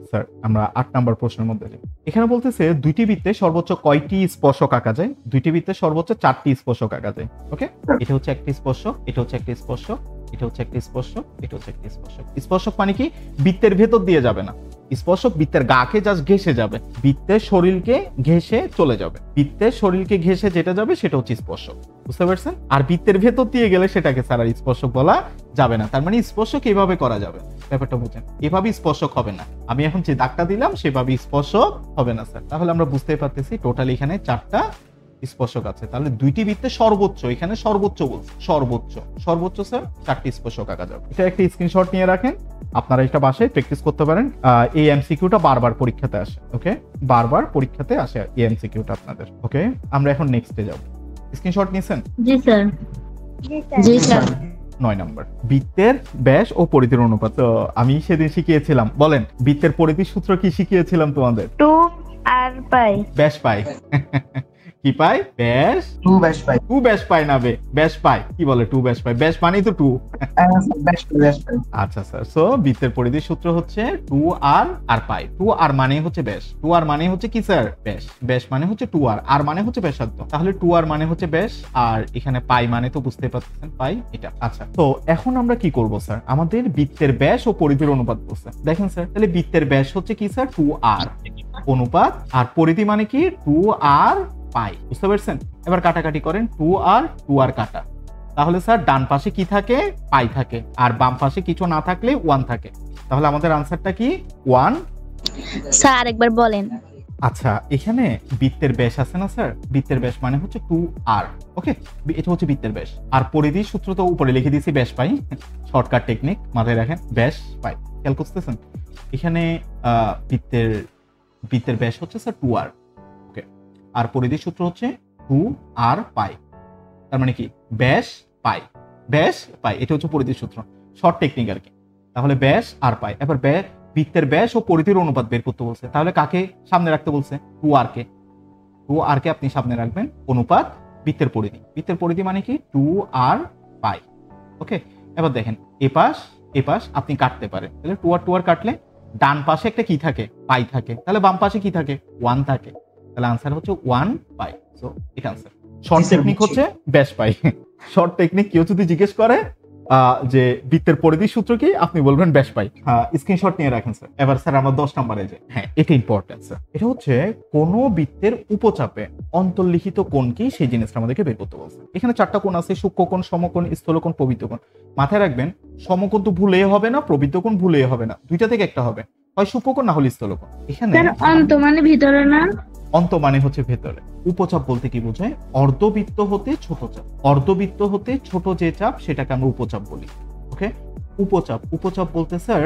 স্যার, আমরা 8 নাম্বার প্রশ্নের মধ্যে যাই। এখানে বলতেছে দুইটি বৃত্তে সর্বোচ্চ কয়টি স্পর্শক আঁকা যায়? দুইটি বৃত্তে সর্বোচ্চ 4টি স্পর্শক আঁকা যায়। ওকে, এটা হচ্ছে একটি স্পর্শক, এটা হচ্ছে একটি স্পর্শক, এটা হচ্ছে একটি স্পর্শক, এটা হচ্ছে একটি স্পর্শক। স্পর্শক মানে কি? বৃত্তের ভেতর দিয়ে যাবে না। স্পর্শক বৃত্তের গাকে জাস্ট ঘেঁষে যাবে, বৃত্তের শরীরকে ঘেঁষে চলে যাবে। বৃত্তের শরীরকে ঘেঁষে যেটা যাবে সেটা হচ্ছে স্পর্শক, বুঝতে পারছেন? আর বৃত্তের ভেতর দিয়ে গেলে সেটাকে স্যার আর স্পর্শক বলা যাবে না। তার মানে স্পর্শক এভাবে করা যাবে, ব্যাপারটা বুঝেন? এভাবে স্পর্শক হবে না। আমি এখন যে দাগটা দিলাম সেভাবে স্পর্শক হবে না স্যার। তাহলে আমরা বুঝতে পারতেছি টোটাল এখানে 4টা স্পর্শক আছে। তাহলে দুইটি বৃত্তে সর্বোচ্চ, এখানে সর্বোচ্চ বলছে, সর্বোচ্চ সর্বোচ্চ স্যার 4টি স্পর্শক আঁকা যাবে। এটা একটা স্ক্রিনশট নিয়ে রাখেন, আপনারা এটা বাসায় প্র্যাকটিস করতে পারেন। এই এমসিকিউটা বারবার পরীক্ষাতে আসে। ওকে, বারবার পরীক্ষাতে আসে এই এমসিকিউটা আপনাদের। ওকে, আমরা এখন নেক্সটে যাব। স্ক্রিনশট নিছেন? জি স্যার। জি স্যার। 9 নম্বর, বৃত্তের ব্যাস ও পরিধির অনুপাত। তো আমি সেদিন শিখিয়েছিলাম, বলেন বৃত্তের পরিধির সূত্র কি শিখিয়েছিলাম তোমাদের? 2 আর পাই। ব্যাস পাই। কি পাই? ব্যাস। 2 ব্যাস পাই। 2 ব্যাস পাই না বে, ব্যাস পাই। কি বলে 2 ব্যাস পাই? ব্যাস মানেই তো 2। ব্যাস পাই। আচ্ছা স্যার, সো বৃত্তের পরিধির সূত্র হচ্ছে 2 আর পাই। 2 আর মানে হচ্ছে ব্যাস, 2 আর মানে হচ্ছে কি স্যার? ব্যাস। ব্যাস মানে হচ্ছে 2 আর মানে হচ্ছে ব্যাসার্ধ। তাহলে 2 আর মানে হচ্ছে ব্যাস, আর এখানে পাই মানে তো বুঝতে পারছেন পাই এটা। আচ্ছা, তো এখন আমরা কি করব স্যার? আমাদের বৃত্তের ব্যাস ও পরিধির অনুপাত বলছে। দেখেন স্যার, তাহলে বৃত্তের ব্যাস হচ্ছে কি স্যার? 2 আর অনুপাত, আর পরিধি মানে কি? 2 আর পাই, বুঝতে পারছেন? এবার কাটাকাটি করেন, 2 আর কাটা। তাহলে স্যার ডান পাশে কি থাকে? পাই থাকে, আর বাম পাশে কিছু না থাকলে 1 থাকে। তাহলে আমাদের আনসারটা কি? 1। স্যার একবার বলেন। আচ্ছা, এখানে বৃত্তের ব্যাস আছে না স্যার? বৃত্তের ব্যাস মানে হচ্ছে 2 আর। ওকে, এটা হচ্ছে বৃত্তের ব্যাস। আর পরিধির সূত্র তো উপরে লিখে দিয়েছি, ব্যাস পাই, শর্টকাট টেকনিক, মাথায় রাখেন, ব্যাস পাই। খেয়াল করতেছেন? এখানে বৃত্তের ব্যাস হচ্ছে স্যার 2 আর। ওকে, আর পরিধির সূত্র হচ্ছে 2 আর পাই। তার মানে কি? ব্যাস পাই, ব্যাস পাই, এটা হচ্ছে পরিধির সূত্র, শর্ট টেকনিক আর কি। তাহলে ব্যাস আর পাই। এবার বৃত্তের ব্যাস ও পরিধির অনুপাত বের করতে বলছে। তাহলে কাকে সামনে রাখতে বলছে? 2 আর কে। 2 আর কে আপনি সামনে রাখবেন, অনুপাত বৃত্তের পরিধি। বৃত্তের পরিধি মানে কি? 2 আর পাই। ওকে, এবার দেখেন এপাশ আপনি কাটতে পারেন। তাহলে 2 আর কাটলে ডান পাশে একটা কি থাকে? পাই থাকে। তাহলে বাম পাশে কি থাকে? 1 থাকে। তাহলে আনসার হচ্ছে 1 পাই। সো এটা আনসার। শর্ট টেকনিক হচ্ছে ব্যাস পাই। শর্ট টেকনিক কেউ যদি জিজ্ঞেস করে যে বৃত্তের পরিধির সূত্র কি, আপনি বলবেন ব্যাস পাই। হ্যাঁ, স্ক্রিনশট নিয়ে রাখেন স্যার। এবার স্যার আমরা 10 নম্বরে যাই। হ্যাঁ, এটা ইম্পর্টেন্ট স্যার। এটা হচ্ছে কোন বৃত্তের উপচাপে অন্তর্লিখিত কোণ কি, সেই জিনিসটা আমাদেরকে বের করতে বলছে। এখানে 4টা কোণ আছে, সূক্ষ্মকোণ, সমকোণ, স্থূলকোণ, প্রবৃত্তকোণ। মাথায় রাখবেন, সমকোণ তো ভুলে হবে না, প্রবৃত্তকোণ ভুলে হবে না, দুইটা থেকে একটা হবে, হয় সূক্ষ্মকোণ না হলে স্থূলকোণ। এখানে অন্ত মানে ভিতরে না? অন্ত মানে হচ্ছে ভেতরে। উপচাপ বলতে কি বোঝায়? অর্ধবৃত্ত হতে ছোট চাপ। অর্ধবৃত্ত হতে ছোট যে চাপ সেটাকে আমরা উপচাপ বলি। ওকে, উপচাপ বলতে স্যার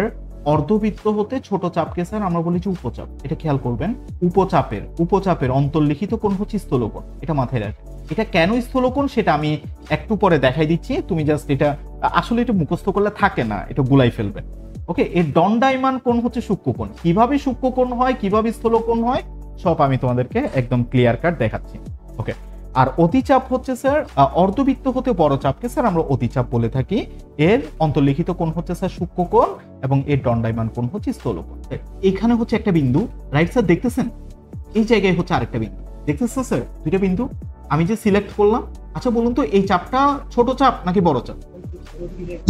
অর্ধবৃত্ত হতে ছোট চাপকে স্যার আমরা বলি যে উপচাপ। এটা খেয়াল করবেন, উপচাপের অন্তর্লিখিত কোণ হচ্ছে স্থূলকোণ। এটা মাথায় রাখেন। এটা কেন স্থূলকোণ সেটা আমি একটু পরে দেখাই দিচ্ছি, তুমি জাস্ট এটা আসলে এটা মুখস্থ করলে থাকে না, এটা গুলাই ফেলবেন। ওকে, এর দণ্ডায়মান কোণ হচ্ছে সূক্ষ্মকোণ। কিভাবে সূক্ষ্মকোণ হয়, কিভাবে স্থূলকোণ হয়, সব আমি তোমাদেরকে একদম ক্লিয়ার কাট দেখাচ্ছি। ওকে, আর অতিচাপ হচ্ছে স্যার অর্ধবৃত্ত হতে বড় চাপকে স্যার আমরা অতিচাপ বলে থাকি। এর অন্তর্লিখিত কোণ হচ্ছে স্যার সূক্ষ্মকোণ এবং এর দণ্ডায়মান কোণ হচ্ছে স্থূলকোণ। এখানে হচ্ছে একটা বিন্দু, রাইট স্যার? দেখতেছেন? এই জায়গায় হচ্ছে আরেকটা বিন্দু, দেখতেছেন স্যার? দুইটা বিন্দু আমি যে সিলেক্ট করলাম। আচ্ছা বলুন তো, এই চাপটা ছোট চাপ নাকি বড় চাপ?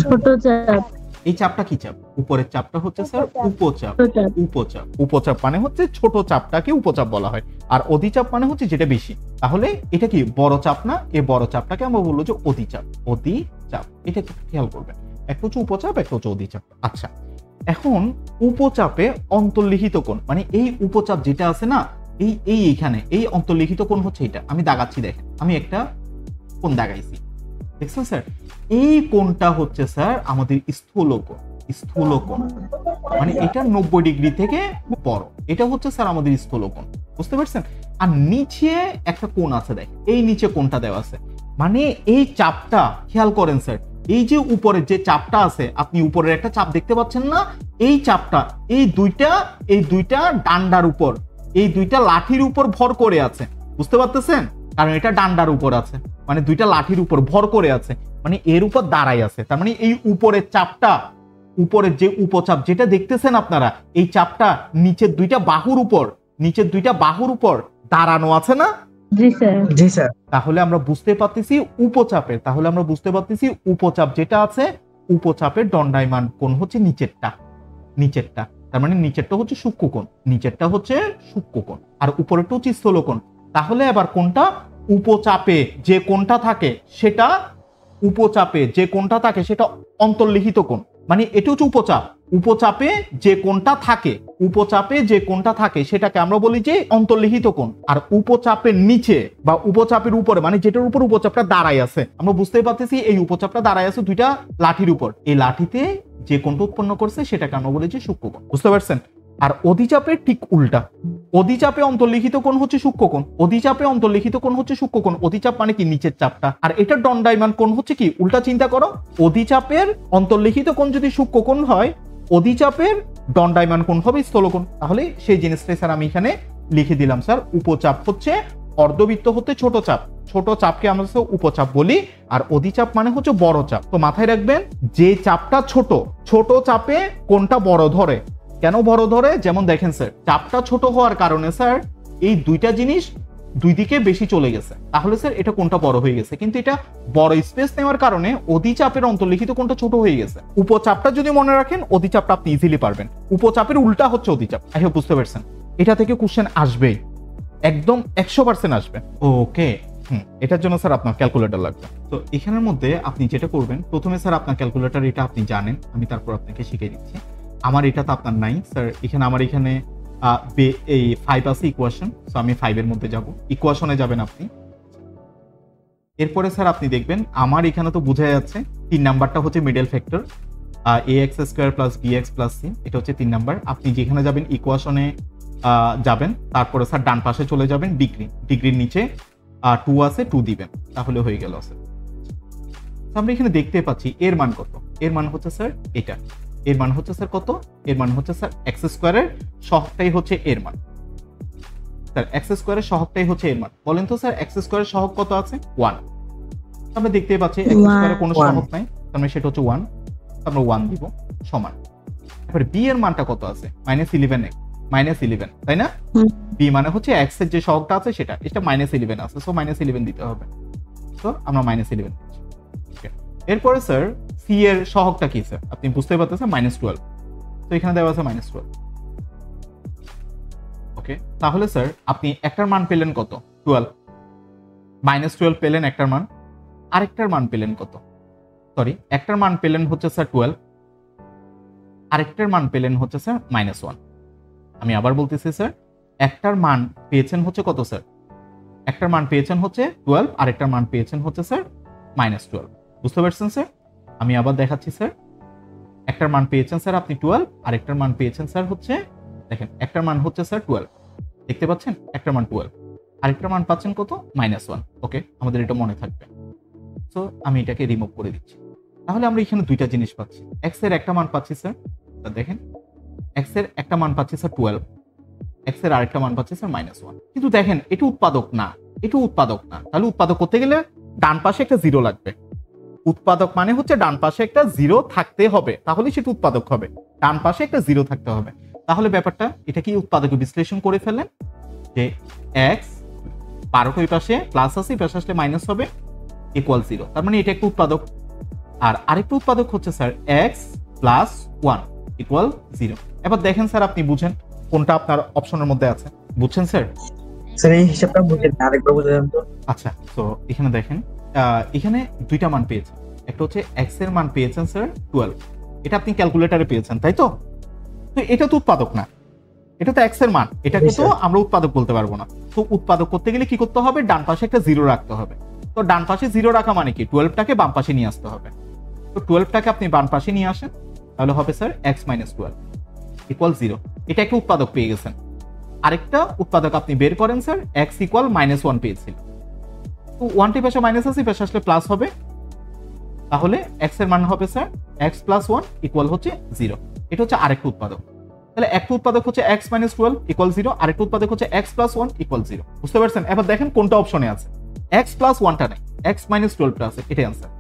ছোট চাপ। এই চাপটা কি চাপ? উপরের চাপটা হচ্ছে স্যার উপচাপ। উপচাপ মানে হচ্ছে ছোট চাপটাকে উপচাপ বলা হয়, আর অধিচাপ মানে হচ্ছে যেটা বেশি। তাহলে এটা কি বড় চাপ না? এই বড় চাপটাকে আমরা বলবো যে অধিচাপ। এটা একটু খেয়াল করবেন, একটা হচ্ছে উপচাপ, একটা হচ্ছে অধিচাপ। আচ্ছা, এখন উপচাপে অন্তর্লিখিত কোণ মানে এই উপচাপ যেটা আছে না, এইখানে এই অন্তর্লিখিত কোণ হচ্ছে এটা। আমি দাগাচ্ছি, দেখেন আমি একটা কোণ দাগাইছি, দেখছেন স্যার? এই কোণটা হচ্ছে স্যার আমাদের স্থূলকোণ মানে এটা 90 ডিগ্রি থেকে বড়। এটা হচ্ছে স্যার আমাদের স্থূলকোণ, বুঝতে পারছেন? আর নিচে একটা কোণ আছে, দেখ এই নিচে কোণটা দেওয়া আছে, মানে এই চাপটা খেয়াল করেন স্যার। এই যে উপরের যে চাপটা আছে, আপনি উপরের একটা চাপ দেখতে পাচ্ছেন না? এই চাপটা এই দুইটা ডান্ডার উপর, এই দুইটা লাঠির উপর ভর করে আছে, বুঝতে পারতেছেন? কারণ এটা ডান্ডার উপর আছে, মানে দুইটা লাঠির উপর ভর করে আছে, মানে এর উপর দাঁড়াই আছে। তার মানে এই উপরের চাপটা, উপরের যে উপচাপ যেটা দেখতেছেন আপনারা, এই চাপটা নিচের দুইটা বাহুর উপর, নিচের দুইটা বাহুর উপর দাঁড়ানো আছে না? জি স্যার। জি স্যার। তাহলে আমরা বুঝতে পারতেছি উপচাপের, তাহলে আমরা বুঝতে পারতেছি উপচাপ যেটা আছে, উপচাপের দণ্ডায়মান কোণ হচ্ছে নিচেরটা, নিচেরটা। তার মানে নিচেরটা হচ্ছে সূক্ষ্মকোণ, নিচেরটা হচ্ছে সূক্ষ্মকোণ, আর উপরেরটা হচ্ছে স্থূলকোণ। তাহলে এবার কোনটা উপচাপে যে কোণটা থাকে সেটা, উপচাপে যে কোণটা থাকে সেটা অন্তর্লিখিত কোণ, মানে এটা হচ্ছে উপচাপ। উপচাপে যে কোণটা থাকে, উপচাপে যে কোণটা থাকে সেটাকে আমরা বলি যে অন্তর্লিখিত কোণ। আর উপচাপের নিচে বা উপচাপের উপরে, মানে যেটার উপর উপচাপটা দাঁড়ায় আছে, আমরা বুঝতেই পারতেছি এই উপচাপটা দাঁড়ায় আছে দুইটা লাঠির উপর, এই লাঠিতে যে কোণটা উৎপন্ন করছে সেটাকে আমরা বলি যে সূক্ষ্মকোণ। বুঝতে পারছেন? আর অধিচাপের ঠিক উল্টা, অধিচাপে অন্তর্লিখিত কোণ হচ্ছে সূক্ষ্মকোণ, অধিচাপে অন্তর্লিখিত কোণ হচ্ছে সূক্ষ্মকোণ। অধিচাপ মানে কি? নিচের চাপটা। আর এটার দণ্ডায়মান কোণ হচ্ছে কি? উল্টা চিন্তা করো, অধিচাপের অন্তর্লিখিত কোণ যদি সূক্ষ্মকোণ হয়, অধিচাপের দণ্ডায়মান কোণ হবে স্থূলকোণ। তাহলে সেই জিনিসটাই স্যার আমি এখানে লিখে দিলাম স্যার। উপচাপ হচ্ছে অর্ধবৃত্ত হতে ছোট চাপ, ছোট চাপকে আমরা উপচাপ বলি, আর অধিচাপ মানে হচ্ছে বড় চাপ। তো মাথায় রাখবেন, যে চাপটা ছোট, ছোট চাপে কোনটা বড় ধরে। কেন বড় ধরে? যেমন দেখেন স্যার, চাপটা ছোট হওয়ার কারণে স্যার এই দুইটা জিনিস দুই দিকে বেশি চলে গেছে, তাহলে স্যার এটা কোনটা বড় হয়ে গেছে। কিন্তু এটা বড় স্পেস নেওয়ার কারণে অধিচাপের অন্তর্লিখিত কোনটা ছোট হয়ে গেছে। উপচাপটা যদি মনে রাখেন, অধিচাপটা আপনি ইজিলি পারবেন। উপচাপের উল্টা হচ্ছে অধিচাপ। আই হোপ বুঝতে পারছেন। এটা থেকে কোশ্চেন আসবেই, একদম 100% আসবে। ওকে, এটার জন্য স্যার আপনার ক্যালকুলেটর লাগবে। তো এখানের মধ্যে আপনি যেটা করবেন, প্রথমে স্যার আপনার ক্যালকুলেটর এটা আপনি জানেন, আমি তারপর আপনাকে শিখিয়ে দিচ্ছি। আমার এটা তো আপনার নাই স্যার, এখানে আমার এখানে এই 5 আছে ইকুয়েশন, সো আমি 5 এর মধ্যে যাব, ইকুয়েশনে যাবেন আপনি। এরপরে স্যার আপনি দেখবেন আমার এখানে তো বোঝা যাচ্ছে 3 নাম্বারটা হচ্ছে middle factor, ax² + bx + c, এটা হচ্ছে 3 নাম্বার। আপনি যেখানে যাবেন ইকুয়েশনে যাবেন, তারপরে স্যার ডান পাশে চলে যাবেন, ডিগ্রি, ডিগ্রির নিচে 2 আছে, 2 দিবেন, তাহলে হয়ে গেল স্যার। আমরা এখানে দেখতে পাচ্ছি এর মান কত, এর মান হচ্ছে স্যার এটা, এর মান হচ্ছে স্যার কত, এর মান হচ্ছে স্যার x² এর সহগটাই হচ্ছে এর মান। স্যার x² এর সহগটাই হচ্ছে এর মান। বলেন তো স্যার x² এর সহগ কত আছে? 1। আমরা দেখতে পাচ্ছি x² এর কোনো সহগ নাই, তার মানে সেটা হচ্ছে 1, আমরা 1 দিব সমান। এবারে b এর মানটা কত আছে? -11x, -11, তাই না? b মানে হচ্ছে x এর যে সহগটা আছে সেটা, এটা -11 আছে, সো -11 দিতে হবে। তো আমরা -11 দিচ্ছি। ওকে, এরপরে স্যার c এর সহগটা কি স্যার? আপনি বুঝতে পারতেছেন, -12, তো এখানে দেওয়া আছে -12। ওকে, তাহলে স্যার আপনি একটার মান পেলেন কত? 12, -12 পেলেন একটার মান, আরেকটার মান পেলেন কত? সরি, একটার মান পেলেন হচ্ছে স্যার 12, আরেকটার মান পেলেন হচ্ছে স্যার -1। আমি আবার বলতেছি স্যার, একটার মান পেয়েছেন হচ্ছে কত স্যার? একটার মান পেয়েছেন হচ্ছে 12, আরেকটার মান পেয়েছেন হচ্ছে স্যার -12। বুঝতে পারছেন স্যার? আমি আবার দেখাচ্ছি স্যার, একটার মান পেয়েছেন স্যার আপনি 12, আরেকটার মান পেয়েছেন স্যার হচ্ছে, দেখেন একটার মান হচ্ছে স্যার 12, দেখতে পাচ্ছেন একটার মান 12, আরেকটার মান পাচ্ছেন কত? -1। ওকে, আমাদের এটা মনে থাকবে। সো আমি এটাকে রিমুভ করে দিচ্ছি। তাহলে আমরা এখানে দুইটা জিনিস পাচ্ছি। x এর একটা মান পাচ্ছি স্যার, দেখেন x এর একটা মান পাচ্ছি স্যার 12, x এর আরেকটা মান পাচ্ছি স্যার -1। কিন্তু দেখেন এটা উৎপাদক না, এটা উৎপাদক না। তাহলে উৎপাদক করতে গেলে ডান পাশে একটা 0 লাগবে। উৎপাদক মানে হচ্ছে ডান পাশে একটা 0 থাকতে হবে, তাহলে সেটা উৎপাদক হবে। ডান পাশে একটা 0 থাকতে হবে। তাহলে ব্যাপারটা এটা কি উৎপাদকে বিশ্লেষণ করে ফেলেন যে x 12টা ওই পাশে প্লাস আছে, পাশে আসলে মাইনাস হবে, =0। তার মানে এটা একটা উৎপাদক। আর আরেকটা উৎপাদক হচ্ছে স্যার x + 1 = 0। এবার দেখেন স্যার, আপনি বুঝেন কোনটা আপনার অপশনের মধ্যে আছে, বুঝছেন স্যার? স্যার এই হিসাবটা বুঝেন, আরেকবার বুঝান তো। আচ্ছা, তো এখানে দেখেন, এখানে দুইটা মান পেয়েছেন। একটা হচ্ছে x এর মান পেয়েছেন স্যার 12, এটা আপনি ক্যালকুলেটরে পেয়েছেন, তাই তো? তো এটা তো উৎপাদক না, এটা তো x এর মান, এটাকে তো আমরা উৎপাদক বলতে পারবো না। তো উৎপাদক করতে গেলে কি করতে হবে? ডান পাশে একটা 0 রাখতে হবে। তো ডান পাশে 0 রাখা মানে কি? 12টাকে বাম পাশে নিয়ে আসতে হবে। তো 12টাকে আপনি বাম পাশে নিয়ে আসেন, তাহলে হবে স্যার x - 12 = 0। এটা একটা উৎপাদক পেয়ে গেছেন। আরেকটা উৎপাদক আপনি বের করেন স্যার, x = -1 পেয়েছিল। তো 1টি পাশে মাইনাস আছে, পাশে আসলে প্লাস হবে, তাহলে x এর মান হবে স্যার x + 1 হচ্ছে 0। এটা হচ্ছে আরেকটা উৎপাদক। তাহলে একটা উৎপাদক হচ্ছে x - 12 = 0, আরেকটা উৎপাদক হচ্ছে x + 1 = 0। বুঝতে পারছেন? এবার দেখেন কোনটা অপশনে আছে। x + 1টা নাই, x - 12টা আছে, এটাই आंसर।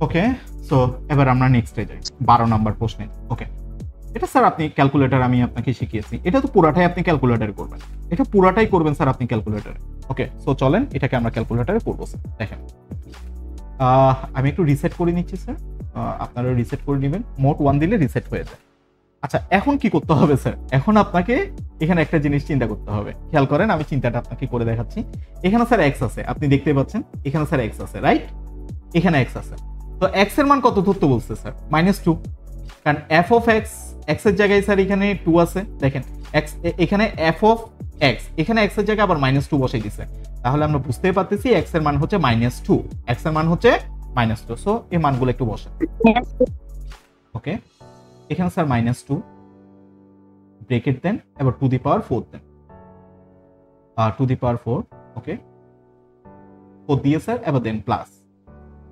ওকে, সো এবার আমরা নেক্সটে যাই, 12 নাম্বার প্রশ্নে। ওকে, এটা স্যার আপনি ক্যালকুলেটর আমি আপনাকে শিখিয়েছি, এটা তো পুরাটাই আপনি ক্যালকুলেটরে করবেন, এটা পুরাটাই করবেন স্যার আপনি ক্যালকুলেটরে। ওকে, সো চলেন এটাকে আমরা ক্যালকুলেটরে করবো স্যার। দেখেন আমি একটু রিসেট করে নিচ্ছি স্যার, আপনারা রিসেট করে নেবেন, মোট 1 দিলে রিসেট হয়ে যায়। আচ্ছা এখন কি করতে হবে স্যার, এখন আপনাকে এখানে একটা জিনিস চিন্তা করতে হবে, খেয়াল করেন আমি চিন্তাটা আপনাকে করে দেখাচ্ছি। এখানে স্যার এক্স আছে, আপনি দেখতে পাচ্ছেন এখানে স্যার এক্স আছে, রাইট? এখানে এক্স আছে, তো এক্স এর মান কত ধরতে বলছে স্যার? -2, কারণ এফ অফ এক্স, এক্স এর জায়গায় স্যার এখানে 2 আছে, দেখেন এক্স এখানে এফ অফ এক্স, এখানে এক্স এর জায়গায় আবার -2 বসাই দিছে, তাহলে আমরা বুঝতেই পারতেছি এক্স এর মান হচ্ছে -2, এক্স এর মান হচ্ছে -2। সো এই মানগুলো একটু বসে, ওকে এখানে স্যার -2 ব্রেকেট দেন, এবার to the power 4 then, to the পাওয়ার 4, ওকে 4 দিয়ে স্যার এবার দেন প্লাস।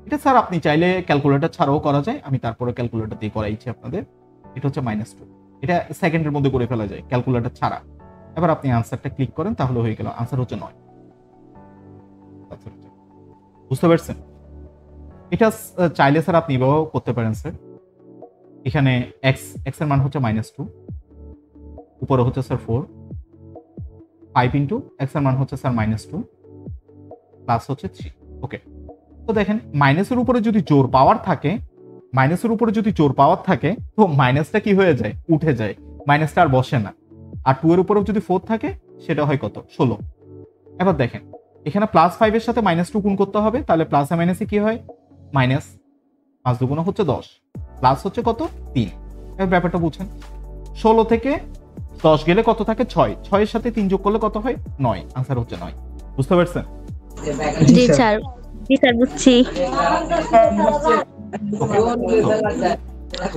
এটা স্যার আপনি চাইলে ক্যালকুলেটর ছাড়াও করা যায়, আমি তারপরে ক্যালকুলেটর দিয়ে করাইছি আপনাদের। এটা হচ্ছে -2, এটা সেকেন্ডের মধ্যে করে ফেলা যায় ক্যালকুলেটর ছাড়া। এবার আপনি আনসারটা ক্লিক করেন, তাহলে হয়ে গেল, আনসার হচ্ছে 9। বুঝতে পারছেন? এটা চাইলে স্যার আপনি এভাবেও করতে পারেন স্যার, এখানে এক্স এর মান হচ্ছে -2, উপরে হচ্ছে স্যার 4, 5 ইন্টু এক্স এর মান হচ্ছে স্যার -2 প্লাস হচ্ছে 3। ওকে, তো দেখেন মাইনাসের উপরে যদি জোর পাওয়ার থাকে, মাইনাসের উপরে যদি জোর পাওয়ার থাকে তো মাইনাসটা কি হয়ে যায়? উঠে যায়, মাইনাসটা আর বসে না। আর 2 এর উপরেও যদি 4 থাকে সেটা হয় কত? 16। এবার দেখেন এখানে +5 এর সাথে -2 গুণ করতে হবে, তাহলে প্লাসে মাইনাসে কি হয়? মাইনাস, 5 দুগুণ হচ্ছে 10, প্লাস হচ্ছে কত? 3। এবার ব্যাপারটা বুঝেন, 16 থেকে 10 গেলে কত থাকে? 6, 6 এর সাথে 3 যোগ করলে কত হয়? 9, আনসার হচ্ছে 9। বুঝতে পারছেন? জি স্যার, জি স্যার বুঝছি।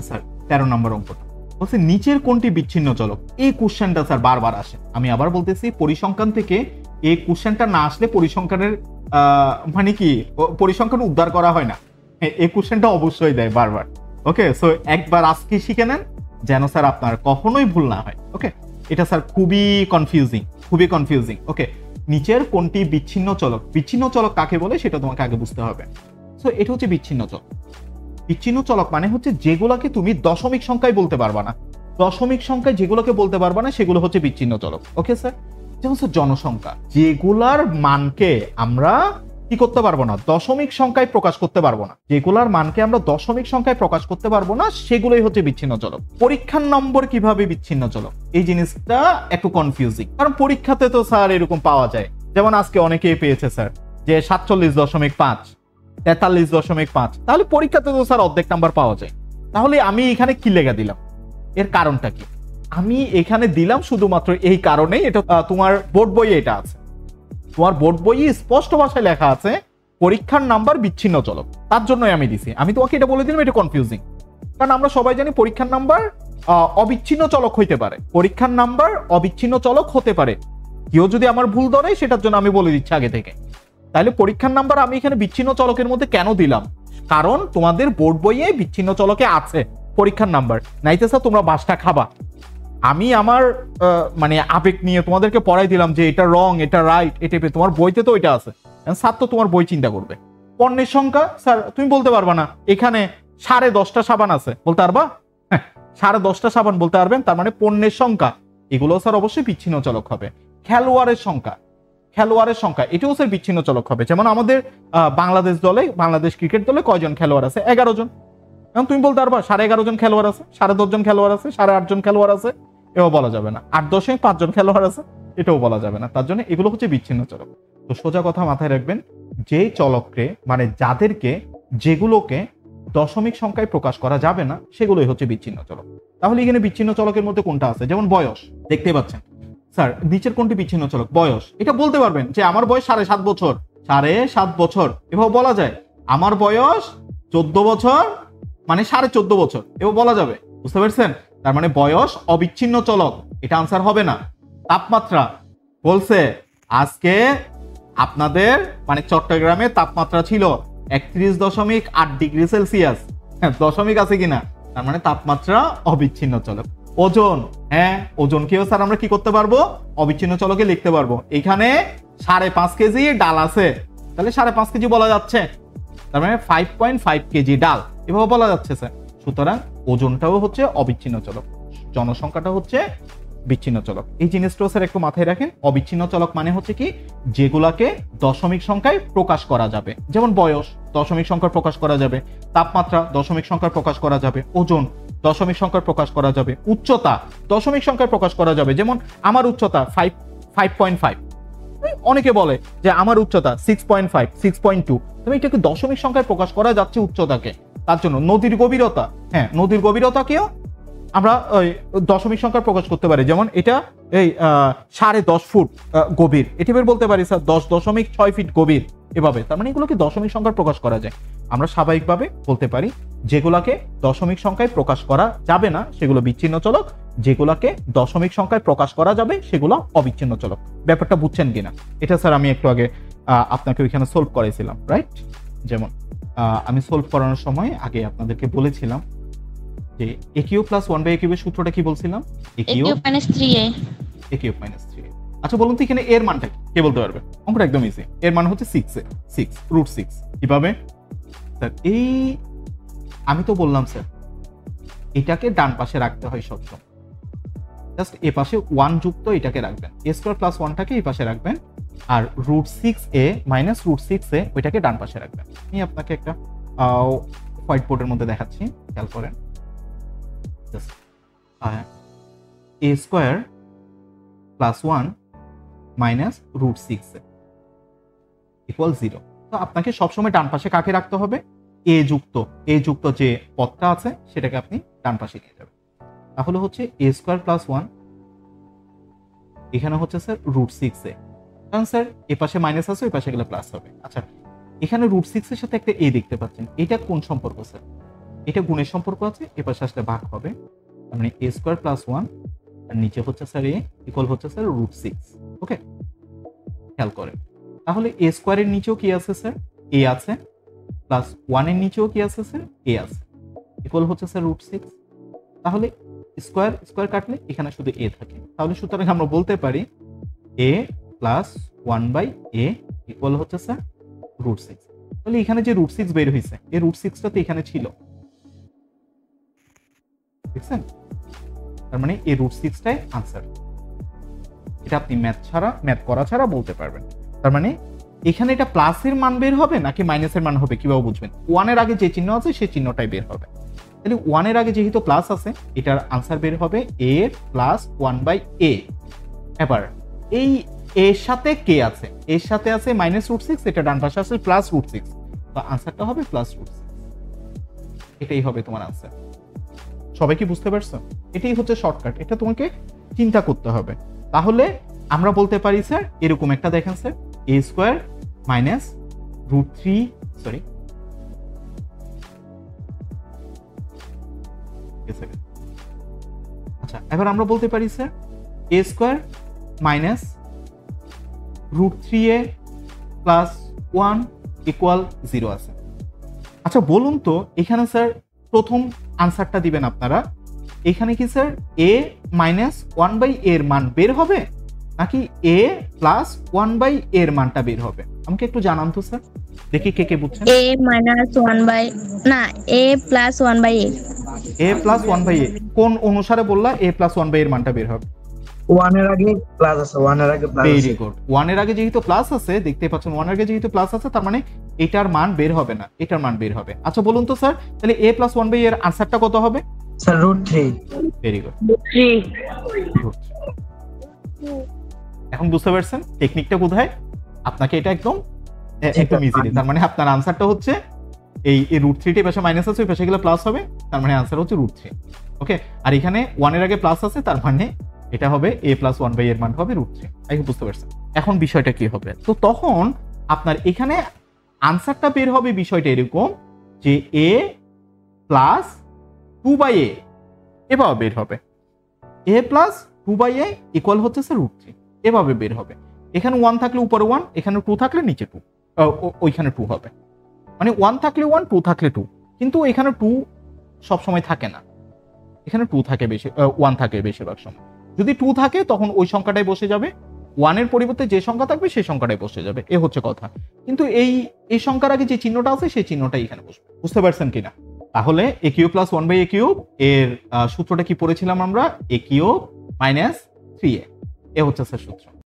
স্যার 13 নম্বর অঙ্কটা বলছে নিচের কোনটি বিচ্ছিন্ন চলক? এই কোশ্চেনটা স্যার বারবার আসে, আমি আবার বলতেছি পরিসংখ্যান থেকে এই কোশ্চেনটা না আসলে পরিসংখ্যানের মানে কি পরিসংখ্যান উদ্ধার করা হয় না, এই কোশ্চেনটা অবশ্যই দেয় বারবার। ওকে, সো একবার আজকে শিখে নেন যেন স্যার আপনার কখনোই ভুল না হয়। ওকে, এটা স্যার খুবই কনফিউজিং। ওকে, নিচের কোনটি বিচ্ছিন্ন চলক? বিচ্ছিন্ন চলক কাকে বলে সেটা তোমাকে আগে বুঝতে হবে। সো এটা হচ্ছে বিচ্ছিন্ন চলক। বিচ্ছিন্ন চলক মানে হচ্ছে যেগুলোকে তুমি দশমিক সংখ্যায় বলতে পারবা না, দশমিক সংখ্যায় যেগুলোকে বলতে পারবা না সেগুলো হচ্ছে বিচ্ছিন্ন চলক। ওকে স্যার, যেমন স্যার জনসংখ্যা, যেগুলার মানকে আমরা কি করতে পারবো না? দশমিক সংখ্যায় প্রকাশ করতে পারবো না, যেগুলার মানকে আমরা দশমিক সংখ্যায় প্রকাশ করতে পারবো না সেগুলোই হচ্ছে বিচ্ছিন্ন চলক। পরীক্ষার নম্বর কিভাবে বিচ্ছিন্ন চলক? এই জিনিসটা একটু কনফিউজিং, কারণ পরীক্ষাতে তো স্যার এরকম পাওয়া যায়, যেমন আজকে অনেকেই পেয়েছে স্যার যে 47.5, 43.5, তাহলে পরীক্ষাতে তো স্যার অর্ধেক নাম্বার পাওয়া যায়। তাহলে আমি এখানে কি লেখা দিলাম? এর কারণটা কি? আমি এখানে দিলাম শুধুমাত্র এই কারণেই, এটা তোমার বোর্ড বইয়ে এটা আছে, তোমার বোর্ড বইয়ে স্পষ্ট ভাষায় লেখা আছে পরীক্ষার নাম্বার বিচ্ছিন্ন চলক, তার জন্যই আমি দিছি। আমি তোমাকে এটা বলে দিলাম, এটা কনফিউজিং, কারণ আমরা সবাই জানি পরীক্ষার নাম্বার অবিচ্ছিন্ন চলক হইতে পারে, পরীক্ষার নাম্বার অবিচ্ছিন্ন চলক হতে পারে। কেউ যদি আমার ভুল ধরে সেটার জন্য আমি বলে দিচ্ছি আগে থেকে। তাহলে পরীক্ষার নাম্বার আমি এখানে বিচ্ছিন্ন চলকের মধ্যে কেন দিলাম? কারণ তোমাদের বোর্ড বইয়ে বিচ্ছিন্ন চলকে আছে পরীক্ষার নাম্বার, নাইতে স্যার তোমরা বাসটা খাবা। আমি আমার মানে আবেগ নিয়ে তোমাদেরকে পড়াই দিলাম যে এটা রং, এটা রাইট, এটা তোমার বইতে তো এটা আছে, স্যার তো তোমার বই চিন্তা করবে। পণ্যের সংখ্যা স্যার তুমি বলতে পারবা না এখানে 10.5টা সাবান আছে, বলতে পারবা? হ্যাঁ, 10.5টা সাবান বলতে পারবেন, তার মানে পণ্যের সংখ্যা, এগুলো স্যার অবশ্যই বিচ্ছিন্ন চলক হবে। খেলোয়াড়ের সংখ্যা এটাও স্যার বিচ্ছিন্ন চলক হবে। যেমন আমাদের বাংলাদেশ ক্রিকেট দলে কয়জন খেলোয়াড় আছে? 11 জন। এখন তুমি বলতে পারবা 11.5 জন খেলোয়াড় আছে, 10.5 জন খেলোয়াড় আছে, 8.5 জন খেলোয়াড় আছে, এও বলা যাবে না। 8.5 জন খেলোয়াড় আছে, এটাও বলা যাবে না। তার জন্য এগুলো হচ্ছে বিচ্ছিন্ন চলক। তো সোজা কথা মাথায় রাখবেন, যে চলককে মানে যেগুলোকে দশমিক সংখ্যায় প্রকাশ করা যাবে না সেগুলোই হচ্ছে বিচ্ছিন্ন চলক। তাহলে এখানে বিচ্ছিন্ন চলকের মধ্যে কোনটা আছে? যেমন বয়স, দেখতে পাচ্ছেন স্যার নিচের কোনটি বিচ্ছিন্ন চলক? বয়স, এটা বলতে পারবেন যে আমার বয়স 7.5 বছর, 7.5 বছর, এভাবে বলা যায়। আমার বয়স 14 বছর মানে 14.5 বছর, এভাবে বলা যাবে। বুঝতে পারছেন? তার মানে বয়স অবিচ্ছিন্ন চলক, এটা আনসার হবে না। তাপমাত্রা বলছে আজকে আপনাদের মানে চট্টগ্রামে তাপমাত্রা ছিল 31.8 ডিগ্রি সেলসিয়াস, দশমিক আছে কিনা, তার মানে তাপমাত্রা অবিচ্ছিন্ন চলক। ওজন, হ্যাঁ ওজনকেও স্যার আমরা কি করতে পারবো? অবিচ্ছিন্ন চলকে লিখতে পারবো। এখানে 5.5 কেজি ডাল আছে, তাহলে 5.5 কেজি বলা যাচ্ছে, তার মানে 5.5 কেজি ডাল, এভাবে বলা যাচ্ছে স্যার। সুতরাং ওজনটাও হচ্ছে অবিচ্ছিন্ন চলক। জনসংখ্যাটা হচ্ছে বিচ্ছিন্ন চলক। এই জিনিসটাও স্যার একটু মাথায় রাখেন। অবিচ্ছিন্ন চলক মানে হচ্ছে কি, যেগুলাকে দশমিক সংখ্যায় প্রকাশ করা যাবে, যেমন বয়স দশমিক সংখ্যায় প্রকাশ করা যাবে, তাপমাত্রা দশমিক সংখ্যায় প্রকাশ করা যাবে, ওজন দশমিক সংখ্যায় প্রকাশ করা যাবে, উচ্চতা দশমিক সংখ্যায় প্রকাশ করা যাবে। যেমন আমার উচ্চতা 5.5, অনেকে বলে যে আমার উচ্চতা 6.5, 6.2, তুমি এটাকে দশমিক সংখ্যায় প্রকাশ করা যাচ্ছে উচ্চতাকে। তার জন্য নদীর গভীরতা, হ্যাঁ নদীর গভীরতাকেও আমরা ওই দশমিক সংখ্যায় প্রকাশ করতে পারি। যেমন এটা এই 10.5 ফুট গভীর, এটি বের বলতে পারি স্যার 10.6 ফিট গভীর, এভাবে। তার মানে এগুলোকে দশমিক সংখ্যায় প্রকাশ করা যায়। আমরা স্বাভাবিকভাবে বলতে পারি যেগুলাকে দশমিক সংখ্যায় প্রকাশ করা যাবে না সেগুলো বিচ্ছিন্ন চলক, যেগুলাকে দশমিক সংখ্যায় প্রকাশ করা যাবে সেগুলো অবিচ্ছিন্ন চলক। ব্যাপারটা বুঝছেন কিনা? এটা স্যার আমি একটু আগে আপনাকে ওইখানে সলভ করাইছিলাম, রাইট? যেমন আমি সলভ করানোর সময় আগে আপনাদেরকে বলেছিলাম যে a কিউব প্লাস 1/a কিউবের সূত্রটা কি বলছিলাম? a cube minus 3a। a cube minus 3a। আচ্ছা বলুন তো এখানে এর মানটা কি, কে বলতে পারবে? অঙ্কটা একদম ইজি। এর মান হচ্ছে 6 রুট 6। কিভাবে স্যার? এই আমি তো বললাম স্যার এটাকে ডান পাশে রাখতে হয় সবসময়। জাস্ট এ পাশে 1 যুক্ত এটাকে রাখবেন, a স্কয়ার প্লাস 1টাকে এই পাশে রাখবেন, আর root 6a minus root 6a ওইটাকে ডান পাশে রাখবেন। আমি আপনাকে একটা হোয়াইট বোর্ডের মধ্যে দেখাচ্ছি, খেয়াল করেন। a square plus 1 minus root 6a equal 0। তো আপনাকে সবসময় ডান পাশে কাকে রাখতে হবে? a যুক্ত যে পদটা আছে সেটাকে আপনি ডান পাশে নিয়ে যাবেন। তাহলে হচ্ছে a স্কয়ার প্লাস 1, এখানে হচ্ছে স্যার রুট 6a, কারণ স্যার এ পাশে মাইনাস আছে ওই পাশে গেলে প্লাস হবে। আচ্ছা এখানে রুট 6 এর সাথে একটা a দেখতে পাচ্ছেন, এটা কোন সম্পর্ক স্যার? এটা গুণের সম্পর্ক আছে, এ পাশে আসলে ভাগ হবে। তার মানে a স্কয়ার প্লাস 1 আর নিচে হচ্ছে স্যার a ইকুয়াল হচ্ছে স্যার রুট 6। ওকে, খেয়াল করেন। তাহলে a স্কয়ারের নিচেও কি আছে স্যার? a আছে, প্লাস 1 এর নিচেও কি আছে স্যার? a আছে, ইকুয়াল হচ্ছে স্যার রুট 6। তাহলে স্কয়ার কাটলে এখানে শুধু a থাকে। তাহলে সুতরাং আমরা বলতে পারি a প্লাস 1/a ইকুয়াল হচ্ছে স্যার রুট 6। তাহলে এখানে যে রুট 6 বের হয়েছে, এই রুট 6টা তো এখানে ছিল, দেখছেন? তার মানে এই রুট 6টাই আনসার। এটা আপনি ম্যাথ করা ছাড়া বলতে পারবেন। তার মানে এখানে এটা প্লাসের মান বের হবে নাকি মাইনাসের মান হবে কিভাবে বুঝবেন? 1 এর আগে যে চিহ্ন আছে সেই চিহ্নটাই বের হবে। তাহলে 1 এর আগে যেহেতু প্লাস আছে, এটার আনসার বের হবে a প্লাস 1/a। এবার এই এর সাথে কে আছে? এর সাথে আছে মাইনাস রুট 6, এটা ডান পাশে আছে প্লাস রুট 6, তো আনসারটা হবে প্লাস রুট 6। এটাই হবে তোমার আনসার। সবাই কি বুঝতে পারছো? এটাই হচ্ছে শর্টকাট, এটা তোমাকে চিন্তা করতে হবে। তাহলে আমরা বলতে পারি স্যার এরকম একটা, দেখেন sir a square minus root 3, sorry আচ্ছা এবার আমরা বলতে পারি sir a square minus root 3a plus 1 equal 0 আছে। আচ্ছা বলুন তো এখানে স্যার প্রথম আনসারটা দিবেন আপনারা, এখানে কি স্যার a মাইনাস 1/a এর মান বের হবে নাকি a প্লাস 1/a এর মানটা বের হবে? আমাকে একটু জানান তো স্যার, দেখি কে কে বুঝছেন। a মাইনাস 1/a, না a plus 1/a। a plus 1/a কোন অনুসারে বললা a প্লাস 1/a এর মানটা বের হবে? 1 এর আগে প্লাস আছে, 1 এর আগে প্লাস আছে। Very good. 1 এর আগে যেহেতু প্লাস আছে, দেখতে পাচ্ছেন 1 এর আগে যেহেতু প্লাস আছে, তার মানে এটার মান বের হবে না, এটার মান বের হবে। আচ্ছা বলুন তো স্যার তাহলে a প্লাস 1/a এর আনসারটা কত হবে? Sir root 3। Very good. 3। এখন বুঝতে পারছেন টেকনিকটা কোথায়? আপনাকে এটা একদম ইজিলি, তার মানে আপনার আনসারটা হচ্ছে এই রুট 3 টি পাশে মাইনাস আছে ওই পাশে গেলে প্লাস হবে, তার মানে আনসার হচ্ছে রুট 3। ওকে, আর এখানে 1 এর আগে প্লাস আছে, তার মানে এটা হবে a প্লাস 1/a এর মান হবে রুট 3। আই বুঝতে পারছেন। এখন বিষয়টা কি হবে? তো তখন আপনার এখানে আনসারটা বের হবে বিষয়টা এরকম যে a প্লাস 2/a এভাবে বের হবে, a প্লাস 2/a ইকুয়াল হচ্ছে স্যার রুট 3, এভাবে বের হবে। এখানে 1 থাকলে উপরে 1, এখানে 2 থাকলে নিচে 2, ওইখানে 2 হবে। মানে 1 থাকলে 1, 2 থাকলে 2, কিন্তু এখানে 2 সব সময় থাকে না, এখানে 2 থাকে বেশি, 1 থাকে বেশিরভাগ সময়। যদি 2 থাকে তখন ওই সংখ্যাটাই বসে যাবে, 1 এর পরিবর্তে যে সংখ্যা থাকবে সেই সংখ্যাটাই বসে যাবে, এ হচ্ছে কথা। কিন্তু এই সংখ্যার আগে যে চিহ্নটা আছে সেই চিহ্নটাই এখানে বসবে। বুঝতে পারছেন কিনা? তাহলে এ কিউব প্লাস 1/a কিউব এর সূত্রটা কি পড়েছিলাম আমরা? এ কিউব মাইনাস 3a, এ হচ্ছে স্যার সূত্র।